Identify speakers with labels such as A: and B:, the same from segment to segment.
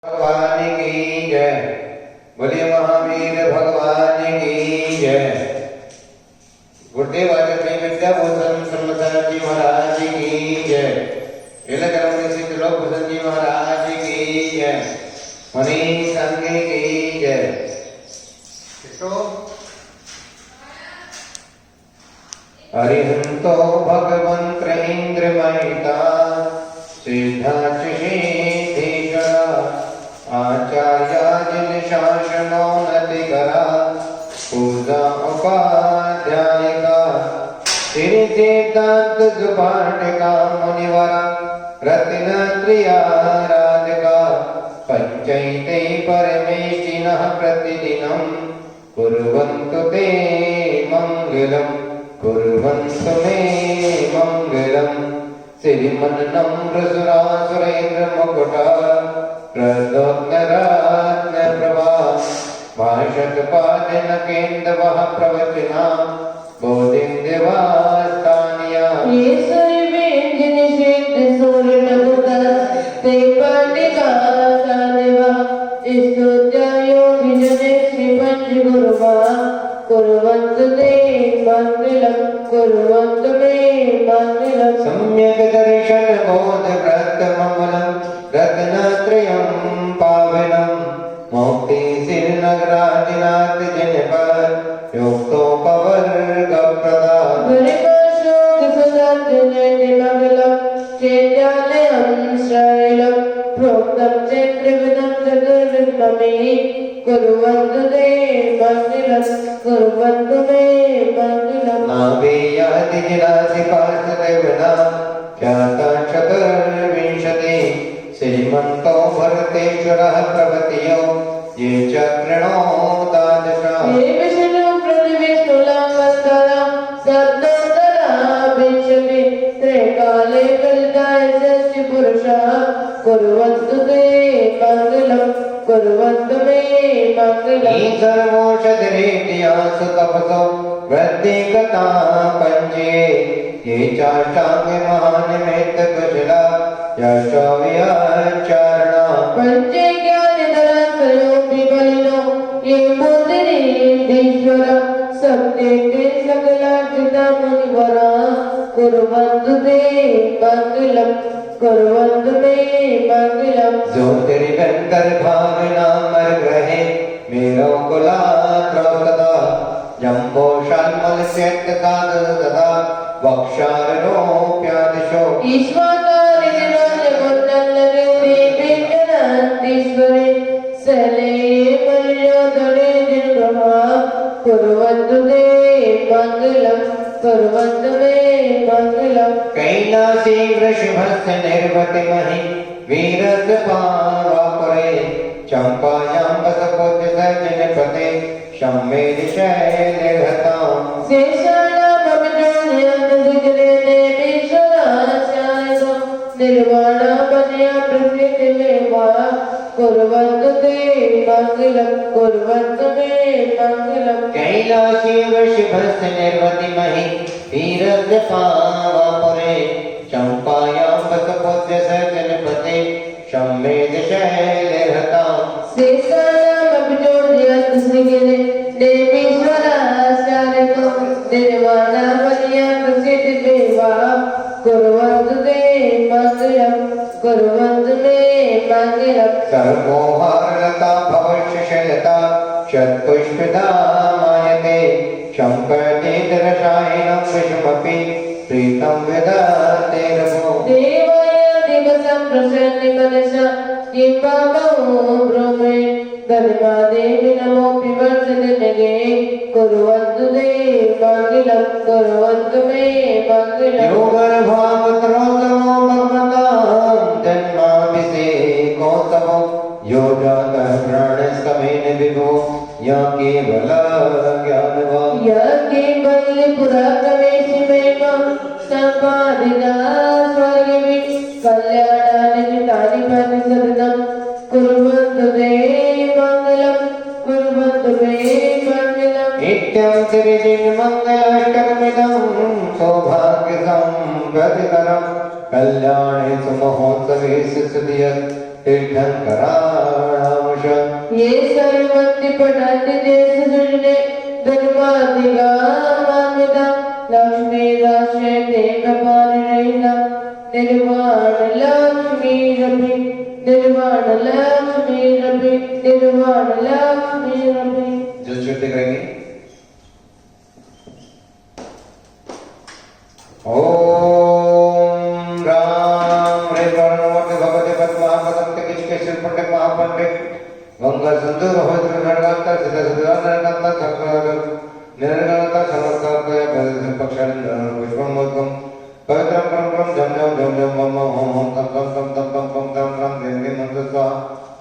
A: भगवान की जय। बोलिए महावीर भगवान की जय। गुरुदेव आचार्य विद्याभूषण श्रीमद जी महाराज की जय। सिद्ध लोक भूषण जी महाराज की जय। मणि संघ की जय। अरिहंतो भगवंत इंद्र महिता सिद्धाचिषेधीश्वरा आचार्याजिन शासनो नतिकरा पूजा उपाध्यायिका सिद्धांत सुपाठिका मुनिवरा रत्नत्रियाराधिका पंचैते परमेशिनः प्रतिदिनं कुर्वन्तु ते मंगलम् कुर्वन्तु मे मंगलम्। श्रीमन्नम्र सुरासुरेन्द्र मुकुट प्रदोत्तरत्न प्रभा भाषत्पादन केन्दवः प्रवचना बोधिं देवास्तानिया ये सर्वेन्द्र निषेध सूर्य नभुता ते पंडिता सादेवा स्तुत्या योगी जने श्री पंच गुरुवा कुर्वन्तु ते मंगलम् कुर्वन्तु मे मंगलम्। सम्यक् दर्शन बोध व्रत मंगलम् रत्नत्रयं पावनम् मुक्ति सिरनगराजिनाथ जनपद योक्तोपवर्ग प्रदान गरिमाशोक सुदर्शने मंगलम् चेत्यालयं श्रैलम् प्रोक्तं चन्द्रविदं चतुर्विद्ममे कुर्वन्तु ते मंगलम् कुर्वन्तु मे मंगलम्। नाभेयादिजिरादिपार्श्वदेवना ख्याता चतुर्विंशति श्रीमन्तो भरतेश्वरः प्रभृतयो ये च कृणोदादशा ये विष्णु प्रणविष्णुलाङ्गस्तरा सप्तोत्तरा विंशति त्रैकाले प्रजाय षष्टि पुरुषः कुर्वन्तु ते मंगलम् कुर्वन्तु मे मंगलम्। सर्वौषधरेत्या सुतपसो वृद्धिगता पंचे ये चाष्टांग महानिमित्त कुशला यशो विचारणा पंचे ज्ञानधरात्रयो विबलिनो ये बुद्धिरीश्वर सत्ये सकलार्चिता मुनिवरा कुर्वन्तु ते मंगलम् कुर्वन्तु मे मंगलम्। ज्योतिर्गन्धर भावना मर्ग्रहे मेरो कुलाद्रौतदा जम्बो शाल्मल स्यक्त साधदा वक्षारोप्यादिशो ईश्वरारि निरोध गुणनरे देवेन्द्रनाथीश्वरे सले मर्यादरे दिनब्रह्मा कुर्वन्तु ते मंगलम् कुर्वन्तु मे मंगलम्। कैलासे वृषभस्य निर्वतिमहि वीरस्य पावापरे चंपायां बसपोद्य सजनपते सम्मेद शैलघताम् निर्वाणापनया प्रकृतिमेवा कुर्वन्तु ते मंगलम् कुर्वन्तु मे मंगलम्। कैलासे वृषभस्य निर्वतिमहि वीरस्य पावापरे चंपायां बसपोद्य सजनपते सम्मेद शैलघताम् निर्वाणापनया प्रकृतिमेवा कुर्वन्तु ते मंगलम् कुर्वन्तु मे मंगलम्। सर्वोहारलता भवशैलता शतपुष्पदा मायते शङ्करतीर्थरसायनं विषमपि प्रीतं विदते रमो देवाय दिवसं प्रसन्नि मनसा किं पावो ब्रह्मे धर्मादेवी नमोऽपि वर्षते नगे कुर्वन्तु ते मंगलम् कुर्वन्तु मे मंगलम्। योगर्भावत्रोत्तमो भगवतां जन्माभिषेकोत्तमो यो जातः प्राणस्तमेन विभो या केवल ज्ञानवान् या केवल पुराप्रवेशि महिमा सम्पादिता स्वर्गे कल्याणानि चितानि पति सततं कुर्वन्तु ते मंगलम् कुर्वन्तु मे मंगलम्। नित्यं श्रीमङ्गलाष्टकमिदं सौभाग्यसम्पत्करं कल्याणे सुमहोत्सवे सुधियत् तीर्थंकरा
B: ये सर्वंति पठन्ति देश सुजने धर्माधिगा मान्विता लक्ष्मी राष्ट्रे देवपारिणैना निर्वाण लक्ष्मी रवि निर्वाण लक्ष्मी रवि निर्वाण लक्ष्मी रवि।
A: जो श्रुति करेंगे ओम राम रे प्रणवते भगवते पद्मापदम किच के सिर पंडित महापंडित गंगा सिंधु रोहित नरकांता सिद्ध सिद्ध नरकांता सक्कर निर्गणता समर्पय पद पक्षान पुष्पम मोदकम पवित्रम परम जम जम जम जम मम ओम ओम तम तम तम तम तम तम तम तम देवी मंत्र स्वाहा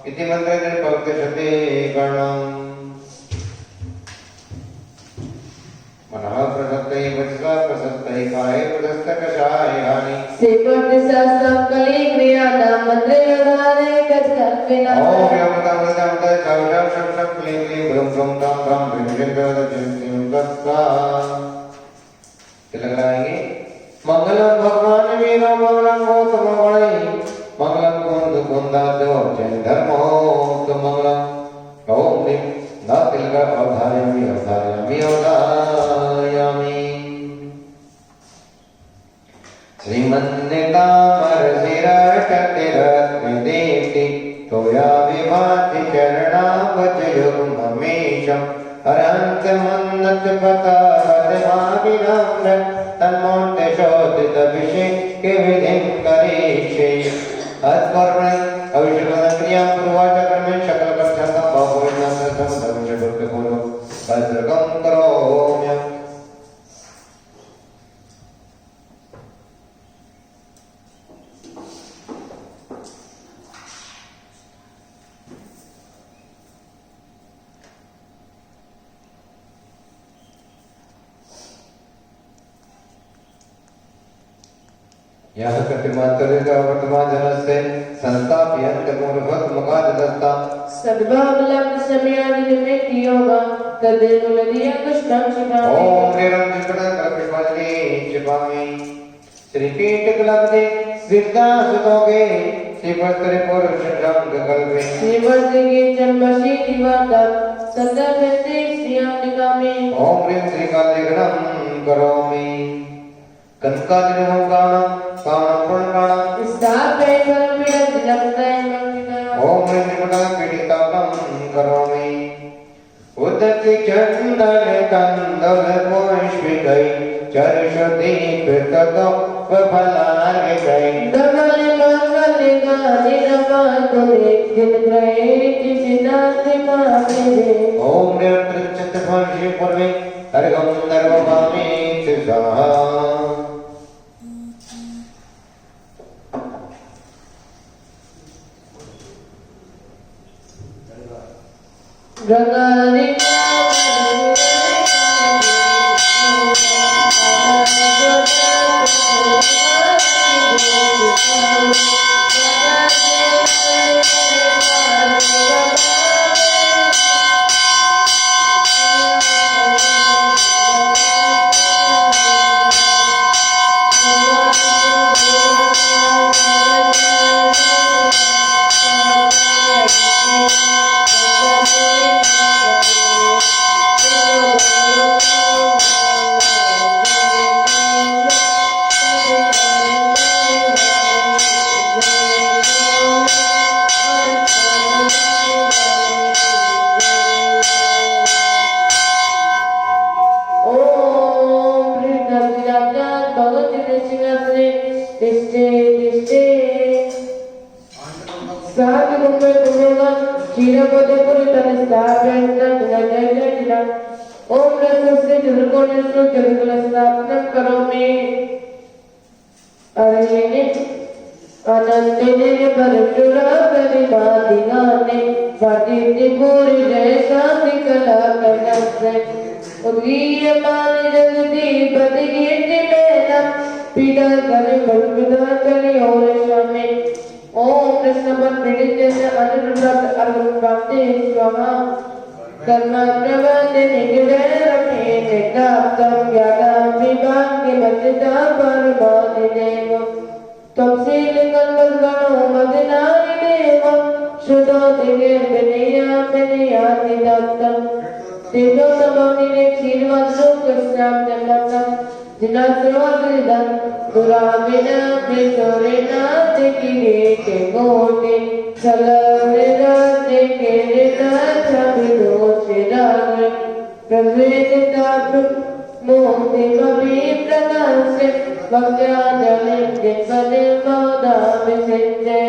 A: इति मंत्रे पवित्र शते कर्णम मनः प्रसक्तै वचसा प्रसक्तै काये प्रसक्तकषायानि
B: सेवते शास्त्रम कली क्रिया नाम मंत्रे आधारे कथकल्पिना
A: ओम यमतमृतम तत्सवितं शब्दं क्लीं क्लीं ब्रह्म ब्रह्म तां तां विनिर्गतजन्तिं तत्सा। तिलक लगाएंगे मंगलम भगवान वीरो मंगलम गौतम गणै मंगलम कुंद कुंदादो जय धर्मो मंगलम ओम निम न तिलक अवधारयामि अवधारयामि अवधारयामि श्रीमन्निकामरशिरटतिरत्नदीप्ति तोया विभाति चरणावचयुग्ममीशं हरन्तमन्नत पतावतमाविनम्र तन्मोक्तशोधितभिषेके विधिं करिष्ये अत्कर्मणे अविषयक्रियां पूर्वाच कर्मे सकलकर्षन्तं बाहुविन्यासं धर्मचतुर्थपूर्वं वज्रकं करोम्यहम्। यह प्रतिमांतरित वर्तमान जनस्य संस्थाप्यन्त मूलभूत मकादत्ता
B: सद्भावलब्ध समयादि में योगा तदेनुलदिया कृष्णं शिवामि
A: ओम प्रेरम चित्तन कल्पिष्मानि चिपामि श्रीपीठ कलब्धे सिद्धासुतोगे श्रीपत्रे पुरुषं कल्पे
B: श्रीवर्तिके जन्मशि दिवाता सदाभ्यते श्रियानिकामे
A: ओम प्रेम श्रीकालेगणं करोमि कनकादिनमं गाणं गाणं पुण्यगाणं
B: स्थापे परपीडं दिलप्ताय मंगिना
A: ओम प्रेम पीडितापं करोमि उदति चंदन कंदल पुष्पिकै चर्षदीप ततो फलार्घ्यै
B: दमल मंगल गानि नमातुरे दिन प्रयति सिद्धांति मामे
A: ओम निर्चतभाषे पूर्वे अर्घं नर्वभामि स्वाहा।
B: गंगाधरी शुद्धो दिगे विनयाति दत्तम तेजो तमोनि ने क्षीरवज्रो कृष्णाम जन्नतम जिना सर्वद्रिदं दुराविना प्रेसोरेना तेकिरे के गोटे चलरेना तेकेरेना चबिदो चिरागे प्रवेदिता मोक्ति मबी प्रकाशे भक्त्या जलिं जिन्मने मौदा विसिंचे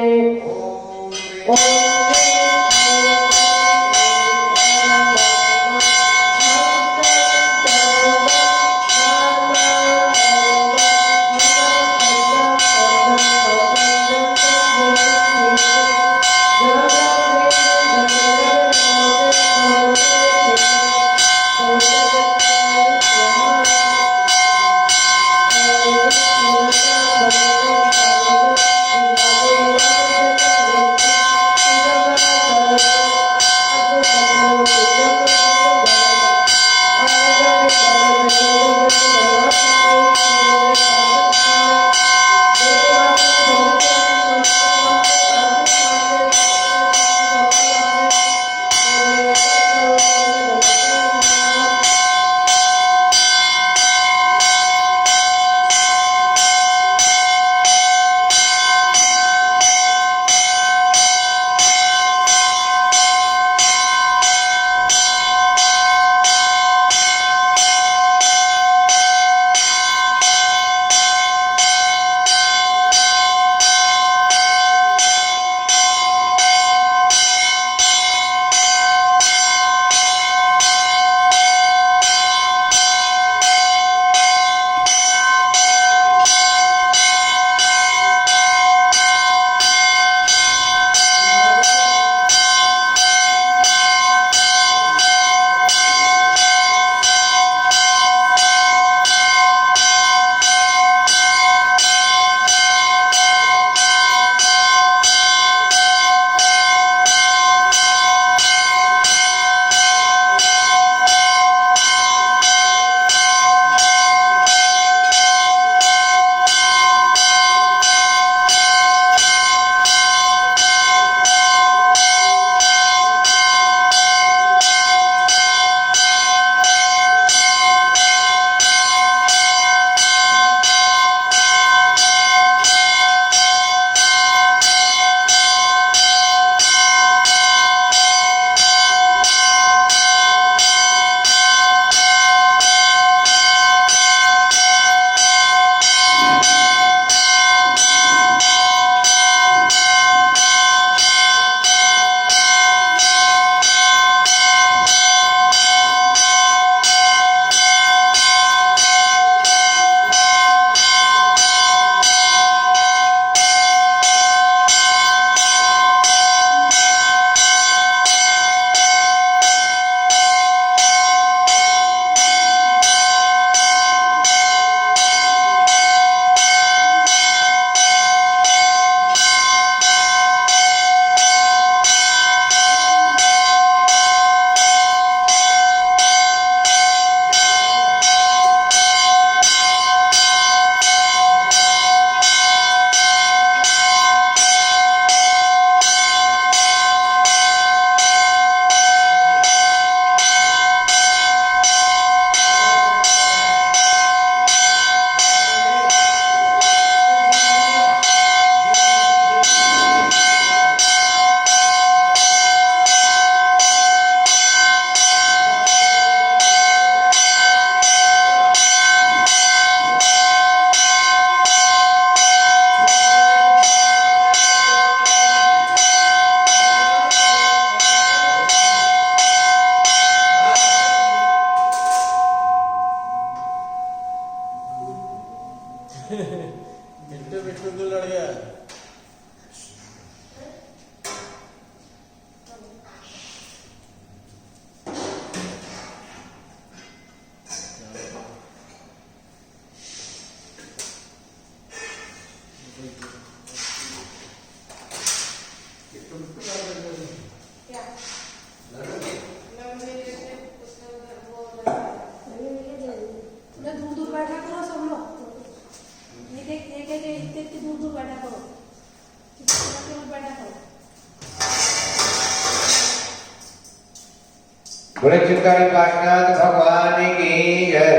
A: बोले चित्कारी काशनाथ भगवान की जय,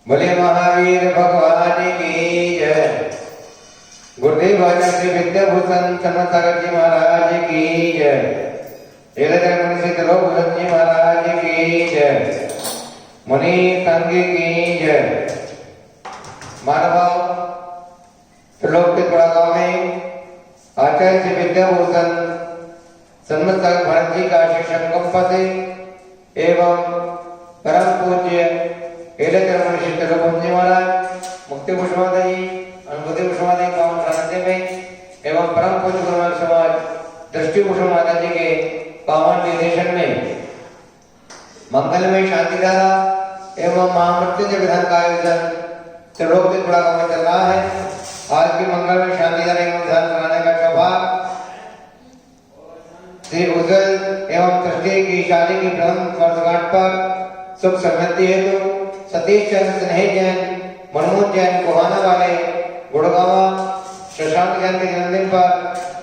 A: बोले महावीर भगवान की जय, गुरुदेव आचार्य श्री विद्याभूषण चन्मसागर जी महाराज की जय, एलचर मुनि श्री त्रिलोकभूषण जी महाराज की जय, मुनि संघ की जय। मानव त्रिलोक के थोड़ा गांव में आचार्य श्री विद्याभूषण सन्मत भरत जी का शिक्षण कंपा से एवं परम पूज्य एलचर मुनि श्री त्रिलोकभूषण जी महाराज मुक्ति कुशमादा जी अनुभूति कुशमादा पावन सानिध्य में एवं परम पूज्य गुरुनाथ समाज दृष्टि कुशमादा जी के पावन निर्देशन में मंगल में शांति धारा एवं महामृत्युंजय विधान का आयोजन त्रिलोक के थोड़ा गांव में चल रहा है। आज की मंगल में शांति धारा एवं विधान कराने का सौभाग्य श्री उज्जवल एवं तृतीय की शादी की प्रथम वर्षगांठ पर सुख समृद्धि हेतु सतीश चंद्र स्नेह जैन, मनमोहन जैन कोहाना वाले गुड़गावा, शशांक जैन के जन्मदिन पर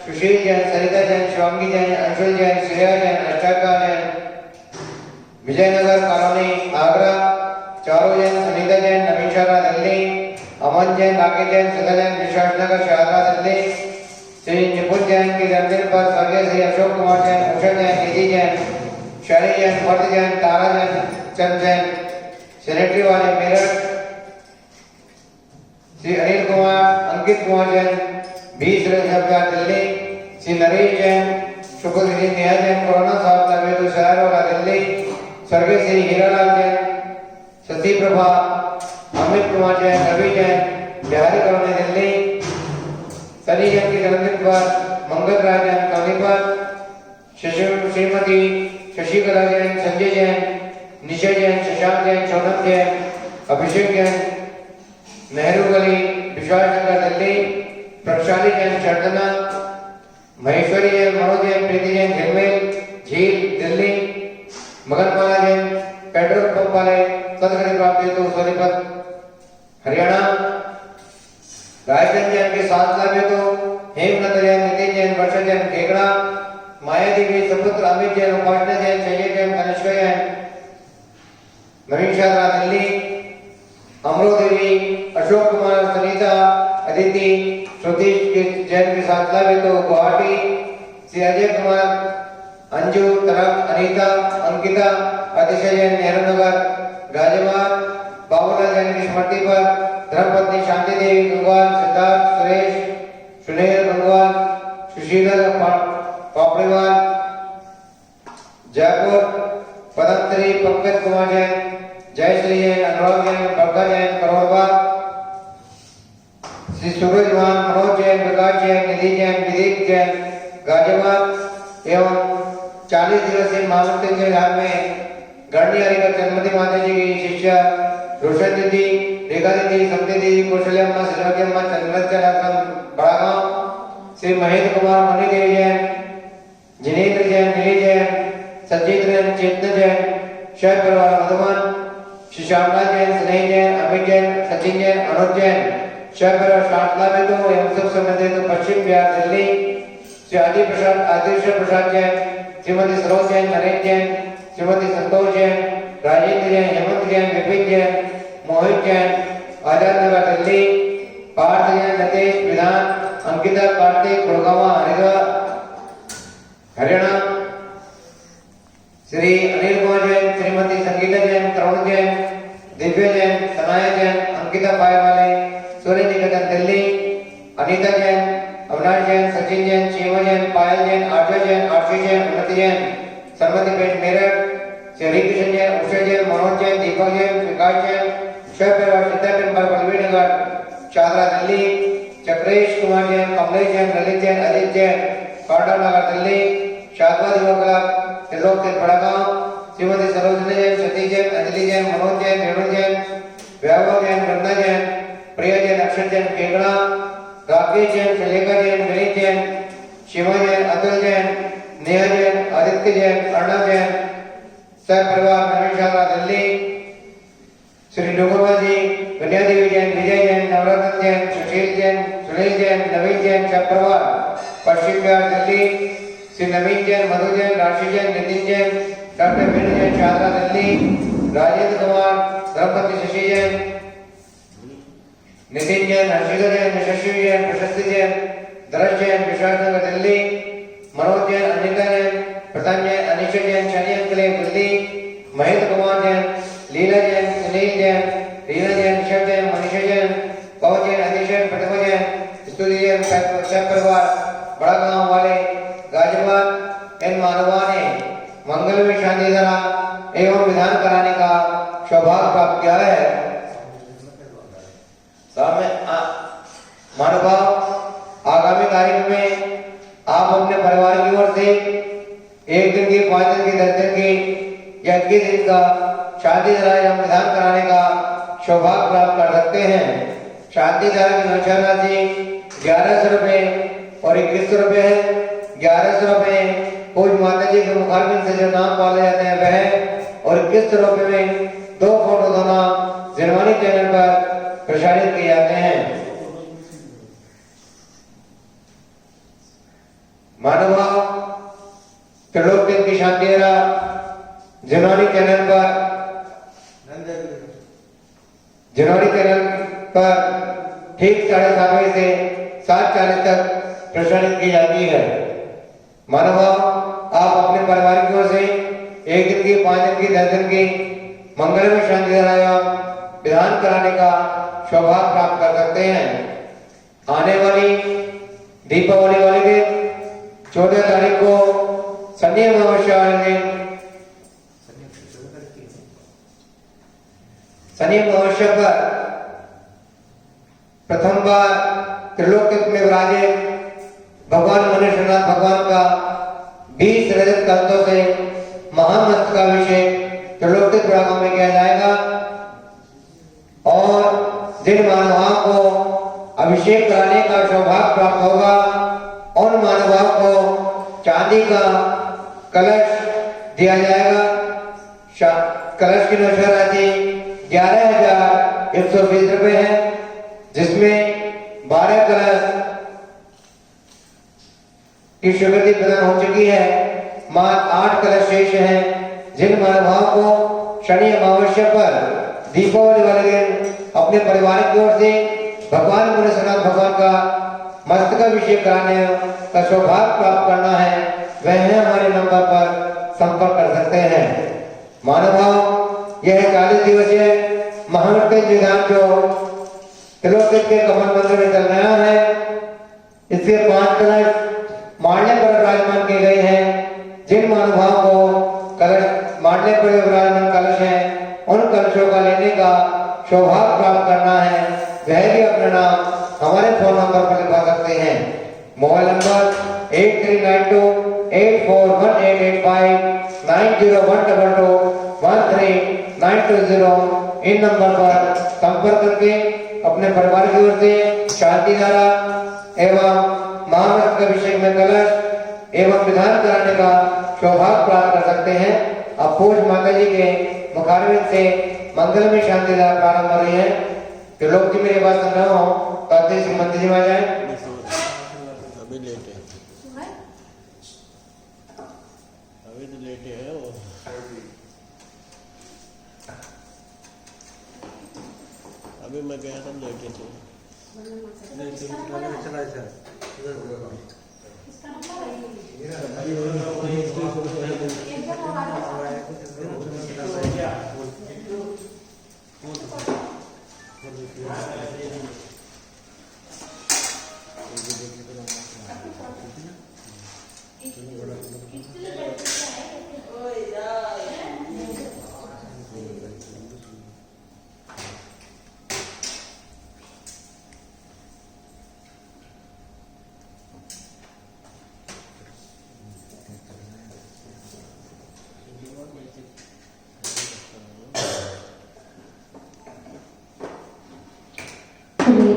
A: सुशील जैन, सरिता जैन, शिवांगी जैन, अंशुल जैन, श्रेया जैन, अष्टाका जैन, विजयनगर कॉलोनी आगरा, चारों जैन, सुनीता जैन, नवीशारा दिल्ली, अमन जैन, राकेश जैन, सुधा जैन, विश्वासनगर शारदा दिल्ली, श्री निपुण जैन के जन्मदिन पर स्वर्गीय श्री अशोक कुमार जैन, उषा जैन, निधि जैन, शनि जैन, फर्द जैन, तारा जैन, चंद जैन, सेनेटरी वाले मेरठ, श्री अनिल कुमार, अंकित कुमार जैन, 20 दिल्ली, श्री नरेश जैन, शुक्ल श्री नेहा जैन, कोरोना साहब नवेदु शहर वाला दिल्ली, स्वर्गीय श्री हीरालाल जैन, सती प्रभा, अमित कुमार जैन, रवि जैन, बिहारी कॉलोनी दिल्ली, सनी जैन के जन्मदिन पर मंगल राय जैन कॉलोनी पर श्रीमती शशिकला जैन, संजय जैन, निशय जैन, शशांक जैन, सोनम जैन, अभिषेक जैन, नेहरू गली, विश्वासनगर दिल्ली, प्रक्षाली जैन, चर्दना, महेश्वरी जैन, मनोज जैन, प्रीति जैन, झिलमिल झील दिल्ली, मगनमाला जैन, पेट्रोल पंप वाले सदगरी प्राप्त हेतु सोनीपत हरियाणा, रायचंद जैन के 7 लाभ हेतु हेमनंद जैन, नितिन जैन, वर्षा जैन, ठेकड़ा, माया देवी, सपुत्र अमित जैन, उपासना जैन, संजय जैन, तनिष्का जैन, नवीन शाह दिल्ली, अमरो देवी, अशोक कुमार, सुनीता, अदिति, श्रुति जैन के 7 लाभ हेतु गुवाहाटी, श्री अजय कुमार, अंजू, तरफ, अनीता, अंकिता, अतिशय जैन, नेहरू नगर, गाजियाबाद, बाबूलाल जैन की स्मृति पर धर्मपत्नी शांति देवी गंगवाल, सिद्धार्थ, सुरेश, सुनील गंगवाल, सुशीला पापड़ीवाल, जयपुर, पदमश्री पंकज कुमार जैन, जयश्री जैन, अनुराग जैन, बग्गा जैन, करोड़बाग, श्री सूरजवान, मनोज जैन, विकास जैन, निधि जैन, विदीप जैन, गाजियाबाद एवं 40 दिवसीय महामृत्युंजय धाम में गणनी हरि का जन्मदिन माता जी की शिष्या रोशन दीदी, रेखा दीदी, समती दीदी, कौशल्यम्मा, श्रीमतीअम्मा, चंद्रचराश्रम बड़ागांव, श्री महेंद्र कुमार, मणि देवी जैन, जिनेन्द्र जैन, नीली जैन, संजीत जैन, चेतन जैन, शय परिवार मधुबन, श्री श्यामलाल जैन, स्नेह जैन, अमित जैन, सचिन जैन, अनुज जैन, शय परिवार शांतला में तो एवं सब समझे तो पश्चिम बिहार दिल्ली, श्री आदि प्रसाद, आदिश्वर प्रसाद जैन, श्रीमती सरोज जैन, नरेश जैन, श्रीमती संतोष जैन, राजेंद्र जैन, हेमंत जैन, विपिन जैन, मोहित जैन, आजाद नगर दिल्ली, पार्थ जैन, नतेश विधान, अंकिता, कार्तिक, गुड़गावा, हरिद्वार हरियाणा, श्री अनिल कुमार जैन, श्रीमती संगीता जैन, तरुण जैन, दिव्य जैन, सनाया जैन, अंकिता पाए वाले, सूर्य निकेतन दिल्ली, अनीता जैन, अविनाश जैन, सचिन जैन, शिवा जैन, पायल जैन, आर्या जैन, आरती जैन, उन्नति जैन, सरमती बेन मेरठ, श्री कृष्ण जैन, उषा जैन, मनोज जैन, दीपक जैन, विकास जैन, शय परिवार सीता टेम्पल बलवीर नगर, चादरा दिल्ली, चक्रेश कुमार जैन, कमलेश जैन, ललित जैन, अजित जैन, कांडा नगर दिल्ली, शादवाद युवा क्लब, त्रिलोक के बड़ागांव, श्रीमती सरोजनी जैन, सती जैन, अंजलि जैन, मनोज जैन, रेणु जैन, वैभव जैन, वृंदा जैन, प्रिया जैन, अक्षर जैन, केगड़ा, राकेश जैन, सुलेखा जैन, विनीत जैन, शिवा जैन, अतुल जैन, नेहा जैन, आदित्य जैन, अर्णव जैन, सह परिवार नवीन शाह दिल्ली, श्री डोगरवा जी, कन्या देवी जैन, विजय जैन, नवरत्न जैन, सुशील जैन, सुनील जैन, नवीन जैन, सह परिवार पश्चिम बिहार दिल्ली, श्री नवीन जैन, मधु जैन, राशि जैन, नितिन जैन, डॉक्टर वीर जैन शारदा दिल्ली, राजेंद्र कुमार, धर्मपति शशि जैन, नितिन जैन, हर्षिका जैन, यशस्वी जैन, प्रशस्ति जैन, दरज जैन, विश्वास नगर दिल्ली, मनोज जैन, अनिता जैन, प्रताप जैन, अनिशा जैन, शनि अंकलेव दिल्ली, महेंद्र कुमार जैन, लीला जैन, सुनील जैन, रीना जैन, ऋषभ जैन, मनीषा जैन, पवन जैन, अनिश जैन, प्रतिभा जैन, स्तुति जैन, सब परिवार, बड़ा गांव वाले, गाजियाबाद एन मानवा ने मंगल में शांति धारा एवं विधान कराने का सौभाग्य प्राप्त किया है। महानुभाव, आगामी तारीख में आप अपने परिवार की ओर से 1 दिन की, 5 दिन की, 10 दिन की या 21 दिन का शादी धारा एवं विधान कराने का सौभाग्य प्राप्त कर सकते हैं। शादी धारा की नौशा राशि 1100 रुपए और 2100 रुपए है। 1100 रुपए पूज माता जी के मुखारबिंद से जो नाम पाले जाते हैं वह, और 2100 रुपए में 2 फोटो दोना जनवानी चैनल पर प्रसारित किए जाते हैं। मानवा त्रिलोक की शांति जनवरी चैनल पर ठीक 7:30 बजे से 7:40 तक प्रसारित की जाती है। मानवा आप अपने परिवार की ओर से 1 दिन की, 5 दिन की, 10 दिन की मंगलमय शांति धारा विधान कराने का सौभाग्य प्राप्त कर सकते हैं। आने वाली दीपावली वाले दिन 14 तारीख को शनि अमावस्या वाले दिन, शनि अमावस्या पर प्रथम बार त्रिलोक में विराजित भगवान मनुष्यनाथ भगवान का 20 रजत कलशों से महामस्तकाभिषेक त्रिलोक विरागों में किया जाएगा और जिन मानवाओं को अभिषेक कराने का सौभाग्य प्राप्त होगा उन मानवाओं को चांदी का कलश दिया जाएगा। कलश की नौशा राशि 11,120 रुपए है, जिसमें 12 कलश की स्वीकृति प्रदान हो चुकी है। मात्र 8 कलश शेष हैं। जिन मानवाओं को शनि अमावस्या पर दीपावली वाले दिन अपने परिवार की ओर से भगवान मनुष्यनाथ भगवान का मस्तकाभिषेक कराने का सौभाग्य प्राप्त करना है, वह हमारे नंबर पर संपर्क कर सकते हैं। मानव यह 40 दिवसीय महामृत्युंजय विधान जो त्रिलोक के कमल मंदिर में चल रहा है, इसके 5 कलश मारने पर विराजमान किए गए हैं। जिन महानुभाव को कलश मारने पर विराजमान कलश है, उन कलशों का लेने का सौभाग्य प्राप्त करना है, वह भी अपना नाम हमारे फोन नंबर पर लिखवा सकते हैं। मोबाइल नंबर 8392841885 9012213920 इन नंबर पर संपर्क करके अपने परिवार की ओर से शांति धारा एवं महामस्तकाभिषेक में कलश एवं विधान कराने का सौभाग्य प्राप्त कर सकते हैं। अब पूज माता जी के मुखारबिंद से मंगल में शांति धारा प्रारंभ हो रही है। तो लोग जी मेरी बात सुन रहे हो तो आते ही मंदिर जी में आ जाए।
C: अभी लेटे अभी तो लेटे है वो। अभी मैं गया था लेटे थे।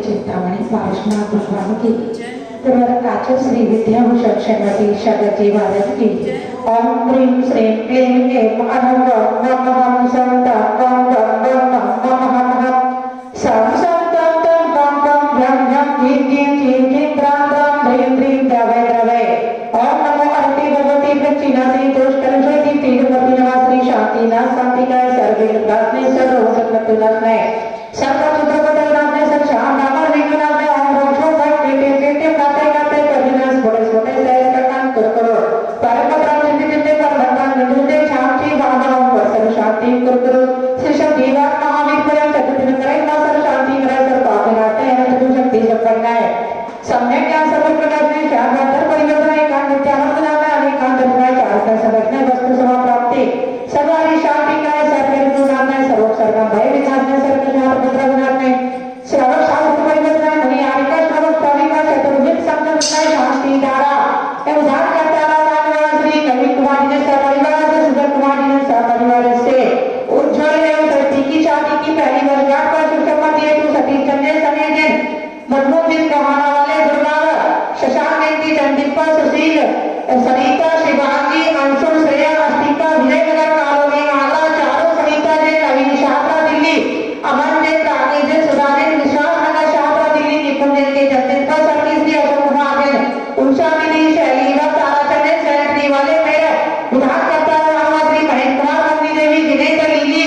D: चिंतामणि पार्श्वनाथ भगवान की प्रवरकाच श्री विद्याभूषण श्रीमती शरजी महाराज की ओम ह्रीं श्रीं क्लीं ऐं अहं नमः संतं तं नमः सं संतं तं तं ब्रह्मं जीं जीं जीं जीं त्रां त्रां ह्रीं ह्रीं द्रवै द्रवै ओम नमो अर्ति भगवती प्रचिनाति दोषकलशोति तीर्थमति नमः कुमार जी ने सपरिवार से, सुधर कुमार जी ने सपरिवार से उज्जवल एवं धरती की शादी की पहली वर्षगांठ पर शुभ सम्मति हेतु सतीश चंद्र सने दिन मनमोहन कहाना वाले दुर्गावर शशांक जयंती चंदीपा सुशील सरिता शिवांगी अंशुल श्रेया अस्तिका विजयनगर कॉलोनी आगरा चारों सरिता जैन नवीन शाहपुरा दिल्ली अमन जैन रानी जैन सुधा जैन विश्वास नगर शाहपुरा दिल्ली निपुण जैन के जन्मदिन पर सर्विस श्री अशोक कुमार जैन उषा विधि शैली व ताराचंद जैन सेनेटरी वाले मेयर विधानकर्ता श्री महेंद्र कुमार नंदी देवी जिनेन्द्र लीली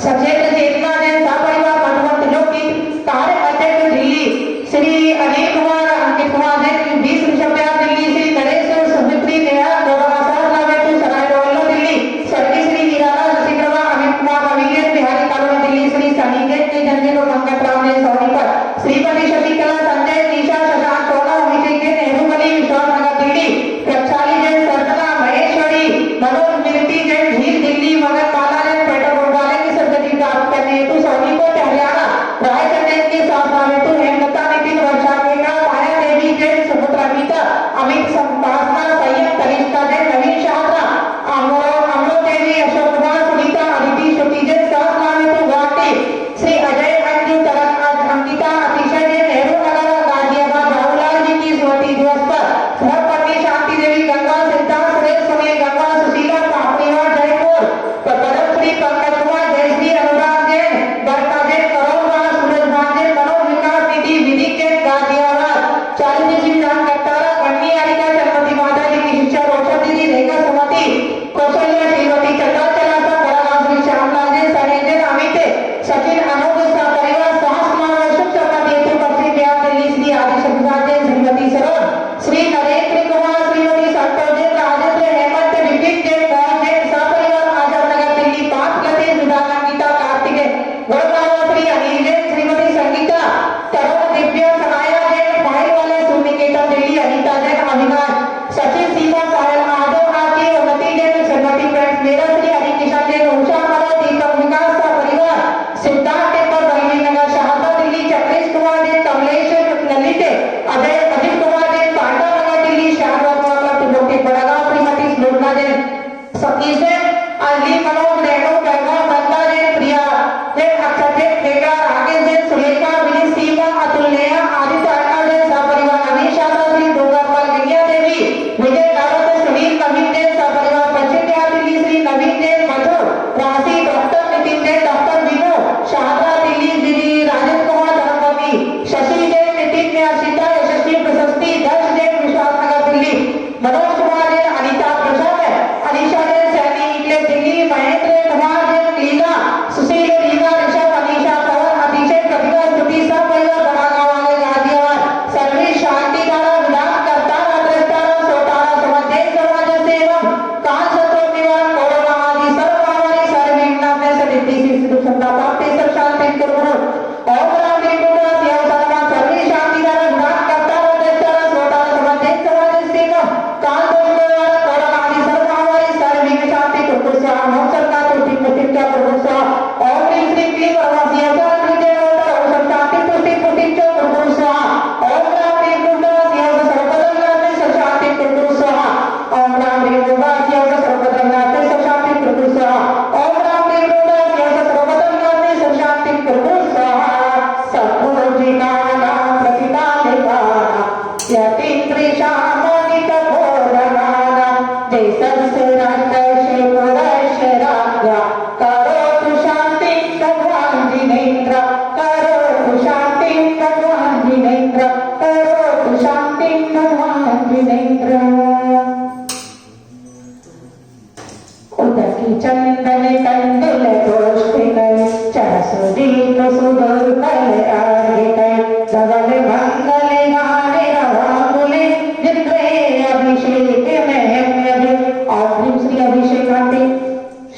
D: सचेत चेतना जैन सपरिवार मधुमंत लोकगीत कार्य अध्यक्ष दिल्ली श्री अनिल कुमार अंकित कुमार जैन 20 रुपया दिल्ली श्री गणेश सुमित्री नेहा सराय रोहल्ला दिल्ली स्वर्गीय श्री हीराला शशिप्रभा अमित कुमार अविलियन बिहारी कॉलोनी दिल्ली श्री सनी जैन के जन्मदिन और मंगल राम जैन सौरी पर श्रीमती शशिकला संजय निशा शशांक सोना अभिषेक जैन नेहरू गली विश्वास नगर दिल्ली प्रक्षाली जैन सरकला महेश्वरी मनोज मिर्ती जैन झील दिल्ली मगर काला जैन पेट्रोल घोटाले की सदस्यता प्राप्त करने हेतु सौनी को हरियाणा रायचंद के साथ हेतु हेमलता नितिन वर्षा के का माया देवी जैन सुपुत्र अमिता अमित संपासना संयम तनिष्का जैन नवीन शाहरा अमरो देवी अशोक कुमार सुनीता अदिति श्रुति जैन सहस्राम हेतु गुवाहाटी श्री अजय अंजू तरन अंकिता अतिशय जैन नेहरू नगर गाजियाबाद राहुलाल जी की स्मृति दिवस पर धर्मपत्नी शांति देवी गंगा सिद्धांत सुरेश सुनील गंगा सुशीला पापड़ीवार जयपुर परम श्री पंकज कुमार जयश्री अनुराग जैन बरका जैन करोल राज सूरज भान जैन मनोज विकास निधि विधि जैन गाजियाबाद 40 विधान कट्टारा कन्नी आरिका चरपति माता जी की शिक्षा रोशन दीदी रेखा सुमति कौशल्या श्रीमती चंद्रा चलासा करागांव श्री श्यामलाल जैन सनी जैन अमित सचिन अनूप परिवार सहस्रनाम शुभ सम्मति हेतु पश्चिम बिहार दिल्ली श्री आदि शब्दार जैन श्रीमती सरोज श्री नरेंद्र कुमार श्रीमती संतोष जैन राजेंद्र हेमंत विपिन जैन मोहन जैन सपरिवार आजाद नगर दिल्ली 5 गति विधान गीता कार्तिक गुड़गांव श्री अनिल जैन श्रीमती संगीता तरुण दिव्या सनाया जैन भाई वाले सुनिकेतन दिल्ली अनिता जैन अविनाश सचिन सीमा साहिल आदो आदि उन्नति जैन श्रीमती फ्रेंड्स मेरा श्री हरि किशन जैन उषा मनोज दीपक विकास का परिवार सिद्धार्थ टेम्पल बल्ली नगर शाहपुरा दिल्ली चक्रेश कुमार जैन कमलेश ललित अजय अजित कुमार जैन पांडा नगर दिल्ली श्यामलाल त्रिलोकी बड़गांव श्रीमती स्लोना जैन सतीश जैन अली मनोज रेणु बैगवा बंदा जैन प्रिया जैन अक्षर जैन ठेका राकेश जैन सुलेखा विनीत सीमा अतुल नेहा आदित्य अर्णव जैन सपरिवार नवीन शास्त्री श्री दुर्गापाल गंगा देवी विजय नारद सुनील नवीन जैन सपरिवार पश्चिम बिहार दिल्ली श्री नवीन जैन मधु राशि डॉक्टर नितिन जैन डॉक्टर विनो शाहरा दिल्ली श्री राजेंद्र कुमार धर्मपति शशि जैन नितिन ने अर्षिता यशस्वी प्रशस्ति दर्श जैन विश्वास नगर दिल्ली मनोज कुमार जैन अनिता प्रसाद अनिशा जैन सैनी इंग्लैंड दिल्ली महेंद्र कुमार जैन लीला सुशील रीना ऋषभ अनिशा पवन अतिशय प्रतिभा स्तुति सब परिवार बड़ागांव वाले गाजियाबाद सर्विस शांति धारा विधान करता अग्रस्तारा सोतारा समाज जैन समाज से एवं काल संतोष निवारण कोरोना आदि सर्व महामारी सर्व विघ्न में सदिति सिद्धि क्षमता प्राप्ति सब शांति गुरु ओम राम देवता सिया सर्वा सर्विस शांति धारा विधान करता अग्रस्तारा सोतारा समाज जैन समाज से एवं काल संतोष निवारण कोरोना आदि सर्व महामारी सर्व विघ्न शांति गुरु सा हम सबका त्रुटि प्रतिज्ञा प्रभु सा ओम ह्रीं श्रीं क्लीं परमासी अवतार विजय अवतार ओम सब शांति पुष्टि प्रतिज्ञा प्रभु सा ओम राम देवता सिया सर्वबदलनाथे सब शांति प्रभु सा ओम राम देवता सिया सर्वबदलनाथे सब शांति प्रभु सा ओम राम देवता सिया सर्वबदलनाथे सब शांति प्रभु सा सद्गुरु जी का नाम प्रतिपादिकाना यतीन्द्रिशामणित बोधनाना जय सत्सराष्ट्र शिवराश राज्ञा करोतु शांति भगवान जिनेन्द्र करोतु शांति भगवान जिनेन्द्र करोतु शांति भगवान जिनेन्द्र उदकी चंदन कंदुल गोष्ठिक चरसुदीप सुदूर कल आर्गिक धवल मंगल गाने रवांगुले जिन्हे अभिषेक में और श्री अभिषेक आते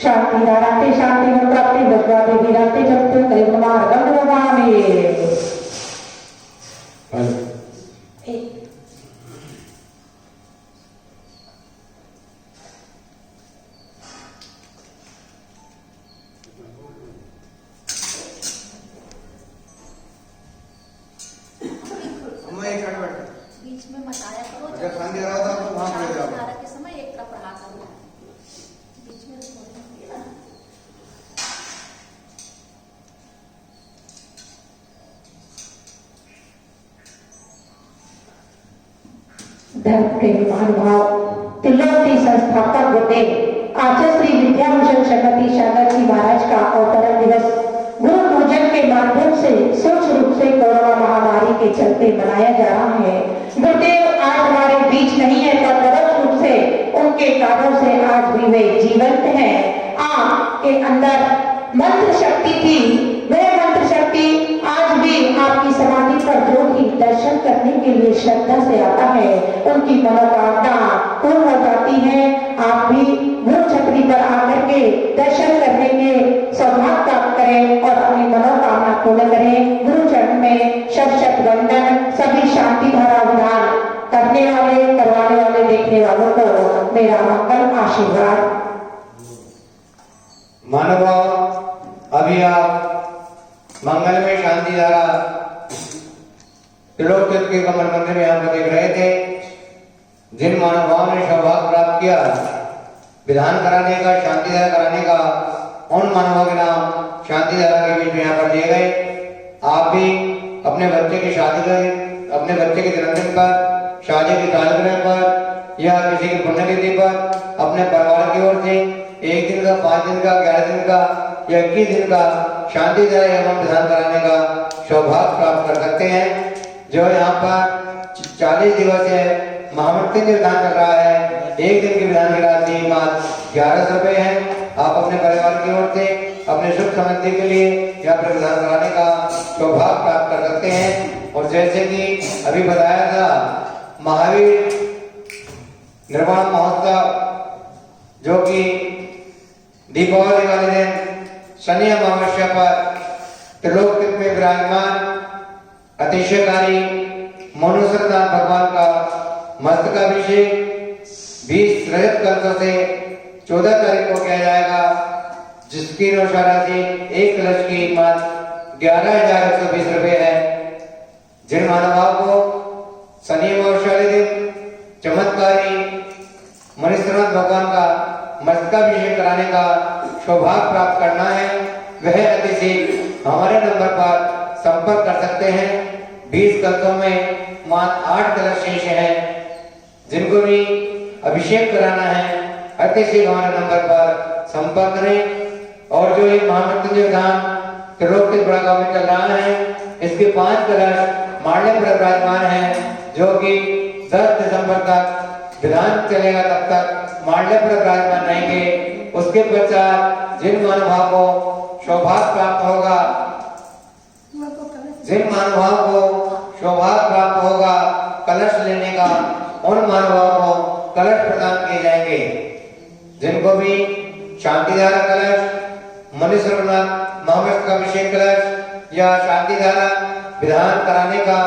D: शांति नाराते शांति में प्राप्ति बजवा देवी राते जपते करीब कुमार गंगवा में धर्म प्रेमी महानुभाव, तिलोत्ती संस्थापक गुरुदेव आचार्य श्री विद्याभूषण श्रीमती शारदा जी महाराज का अवतरण दिवस गुरु पूजन के माध्यम से सूक्ष्म रूप से कोरोना महामारी के चलते मनाया जा रहा है। गुरुदेव आज हमारे बीच नहीं है, पर परोक्ष रूप से उनके कार्यों से आज भी वे जीवंत हैं। आपके अंदर मंत्र शक्ति थी, वह मंत्र शक्ति आज भी आपकी समाधि पर जो भी दर्शन करने के लिए श्रद्धा से आता है, उनकी मनोकामना पूर्ण हो जाती है। आप भी गुरु छतरी पर आकर के दर्शन करने के सौभाग्य प्राप्त करें और अपनी मनोकामना पूर्ण करें। गुरु चरण में शत शत वंदन। सभी शांति धारा विधान करने वाले, करवाने वाले, देखने वालों को मेरा मंगल आशीर्वाद।
A: मानव अभी आप मंगल में शांति धारा त्रिलोक के कमल मंदिर में यहाँ पर देख रहे थे। जिन महानुभावों ने सौभाग्य प्राप्त किया विधान कराने का, शांति धारा कराने का, उन महानुभावों के नाम शांति धारा के बीच में यहाँ पर दिए गए। आप भी अपने बच्चे की शादी पर, अपने बच्चे के जन्मदिन पर, शादी के कार्यक्रम पर या किसी की पुण्यतिथि पर अपने परिवार की ओर से 1 दिन का, 5 दिन का, 11 दिन का या 21 दिन का शांति धारा एवं विधान कराने का सौभाग्य प्राप्त कर सकते हैं। जो यहाँ पर 40 दिवसीय महामृत्युंजय विधान चल रहा है। 1 दिन की विधान की राशि मात्र 1100 रुपये है। आप अपने परिवार की ओर से अपने सुख समृद्धि के लिए या फिर विधान कराने का सौभाग्य प्राप्त कर सकते हैं। और जैसे कि अभी बताया था, महावीर निर्वाण महोत्सव जो कि दीपावली वाले दिन शनि अमावस्या पर त्रिलोक में विराजमान अतिशयकारी मनुष्यनाथ भगवान का मस्तकाभिषेक 20 रजत कलशों से 14 तारीख को किया जाएगा, जिसकी राशि 1 कलश की कीमत 11,120 रुपये है। जिन महानुभाव को शनि अमावस्या वाले दिन चमत्कारी मनुष्यनाथ भगवान का मस्तकाभिषेक कराने का सौभाग्य प्राप्त करना है, वह अतिशय हमारे नंबर पर संपर्क कर सकते हैं। 20 कलशों में मात्र 8 कलश शेष हैं। जिनको भी अभिषेक कराना है अतिशय हमारे नंबर पर संपर्क करें। और जो ये महामृत्युंजय विधान त्रिलोक के बड़ा गांव में चल रहा है, इसके 5 कलश मारने पर विराजमान है, जो कि 10 दिसंबर तक विधान चलेगा, तब तक मारने पर विराजमान रहेंगे। उसके पश्चात जिन महानुभाव को सौभाग्य प्राप्त होगा, जिन महानुभाव को सौभाग्य प्राप्त होगा कलश लेने का, उन महानुभाव को कलश प्रदान किए जाएंगे। जिनको भी शांति धारा कलश, मनुष्यनाथ महामस्त का अभिषेक कलश या शांति धारा विधान कराने का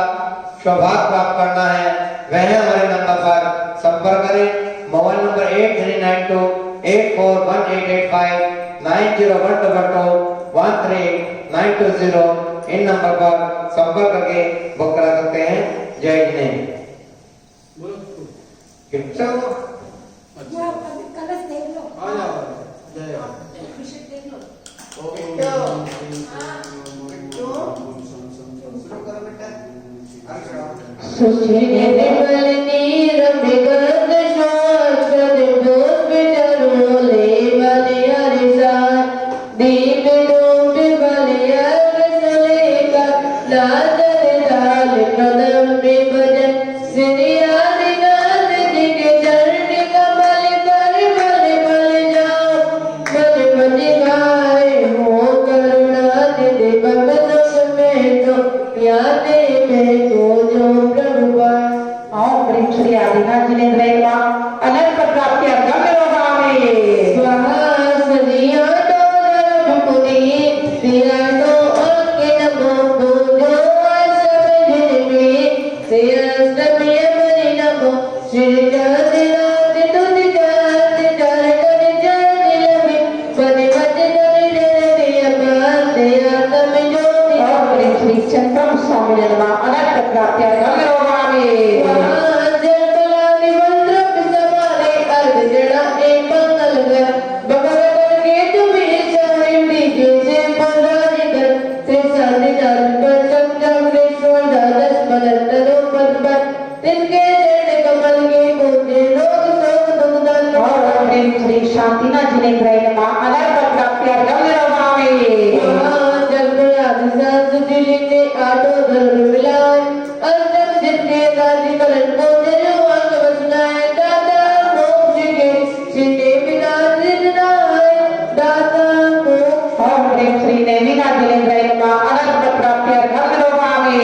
A: सौभाग्य प्राप्त करना है, वह हमारे नंबर पर संपर्क करें। मोबाइल नंबर 8392841885 90122213 इन नंबर पर संपर्क करके बुक करा सकते हैं। जय हिंद।
E: कलश देख लो,
B: तिनके चरण कमल के
D: शांतिना जिनेन्द्राय नमः अनर्थ प्राप्त्यर्थं निरोधामि ओम ह्रीं श्री देवीना जिनेन्द्राय नमः अनर्थ प्राप्त्यर्थं निरोधामि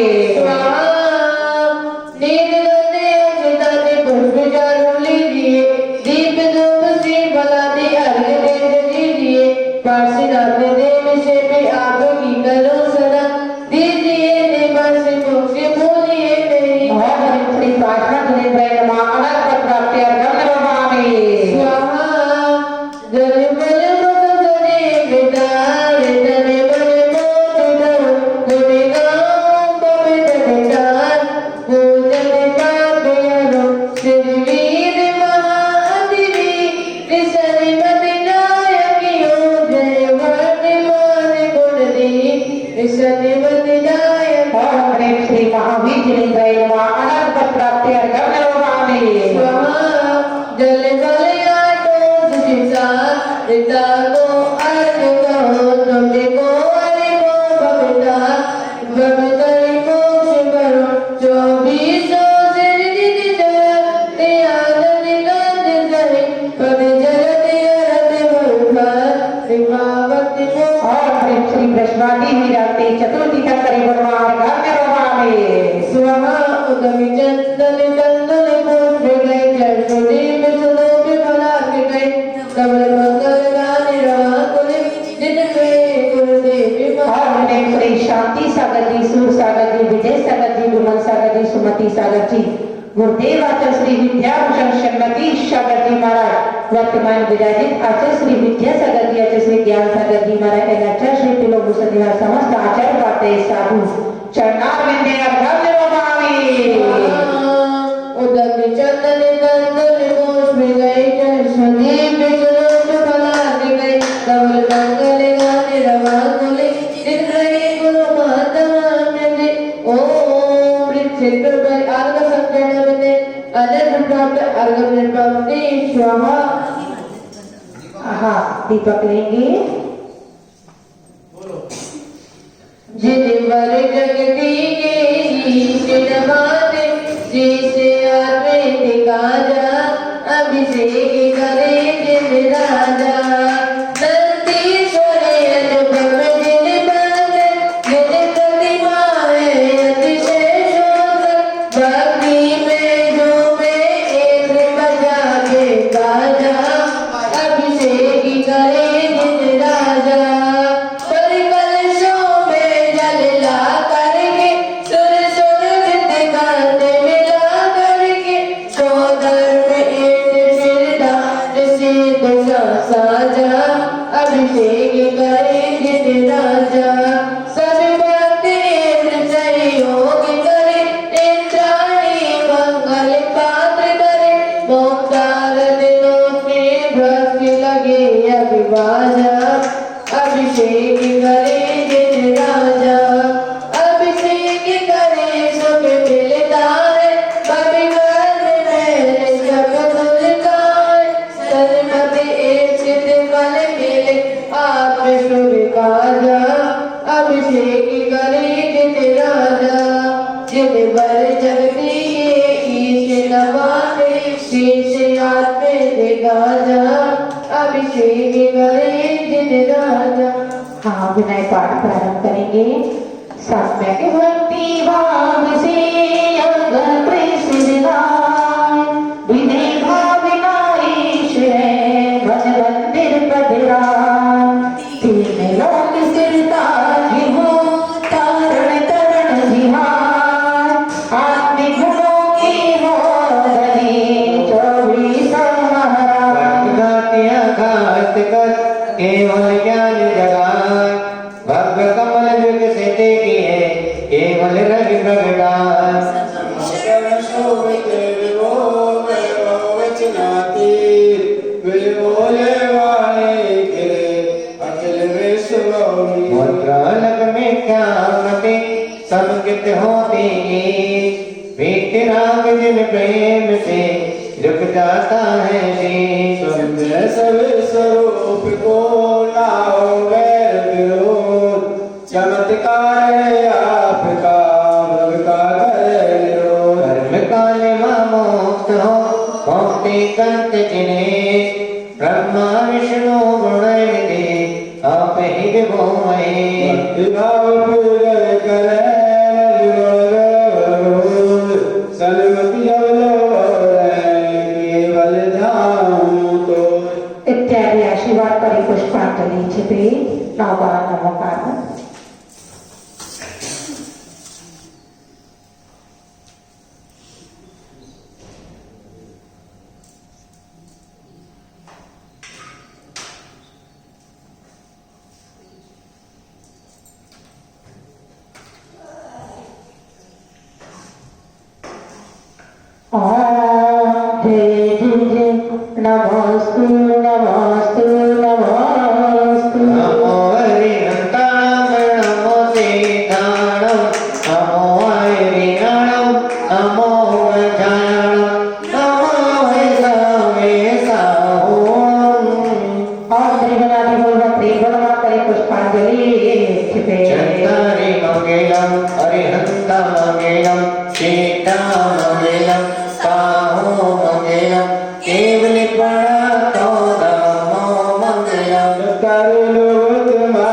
D: चतुर्थी तक शांति सागर जी, सूर सागर जी, विजय सागर जी, विमल सागर जी, सुमति सागर जी, गुरुदेव आचार्य श्री विद्याभूषण श्रीमती सागर जी महाराज वर्तमान विराजित आचार्य श्री विद्या सागर जी, आचार्य श्री ज्ञान सागर जी महाराज एवं आचार्य श्री तिलोभूषण जी समस्त आचार्य पाते साधु चरणार विंदे अर्घ्य निरोधामि
B: उदक चंदन कंदन घोष में गए सदीप चलोच फला गए कमल मंगल गाने रवा कोले दिन रहे गुरु महात्मा ने ओम वृक्षेत्र पर अर्घ संकर्ण बने अनंत प्राप्त अर्घ निर्वाप्ति स्वाहा।
D: हाँ दीपक लेंगे।
B: जिन वर जगती के नमाते जिसे आत्मे गाजा अभिषेक करे जिन राजा नंदीश्वरे अनुपम जिन बल जिन प्रतिमा है अतिशय शोधक भक्ति में डूबे एक बजा के गाजा अभिषेक करे जिन राजा अभिषेक करे जिन राजा सब भक्ति सहयोग करे इंद्राणी मंगल पात्र करे मोक्षार दिनों के भक्ति लगे अभिवाजा अभिषेक करे जिन राजा अभिषेक करे सुख मिलता है कभी घर में सब खुलता है सरमति एक कल मिले आप शुभ काजा अभिषेक करे जिन राजा जिन बर जगती ईश नवाते शीश आत्मे गाजा अभिषेक करे जिन राजा।
D: हाँ विनय पाठ प्रारंभ करेंगे। सम्यक भक्ति भाव से अगर प्रसिद्धाय विनय भाव नाईश है भज मंदिर पधराय तीन लोक स्थिरता ही हो तारण तरण जिहार आत्मिक गुणों की हो धनी 24 महाराज
A: घात कर केवल ज्ञान जगाए भव्य कमल युग से किए केवल रवि प्रगटाए मुद्रालक में क्या मते संकित होते मीठे राग जिन प्रेम से रुक जाता है शीश।
E: समझे सब स्वरूप को नाओ वैर विरोध, चमत्कार है आपका मृग का करे निरोध।
A: कर्म काल मोक्त हो भक्ति कंत जिन्हें, ब्रह्मा विष्णु गुणनिधि आप ही विभो महे।
E: भक्ति भाव पूजन करे सन्मति अवलोकन केवल ध्यान तो।
D: इत्यादि आशीर्वाद परि पुष्पांजलि छिपे नवबार नमोकार। नमोस्तु नमोस्तु नमोस्तु।
A: नमो हरिहंताणं नमो सीताणं नमो हरियाणं नमो गजाननं नमो वैष्णवे साहूणम्।
D: और त्रिगुणाधिपूर्वक त्रिगुणा परि पुष्पांजलि छिपे।
A: चत्तारि मंगलम् हरिहंता मंगलम् सीता मंगलम् साहू मंगलम् केवली प्रणतो नमो मंगलम्।
E: तारुलोत्तमा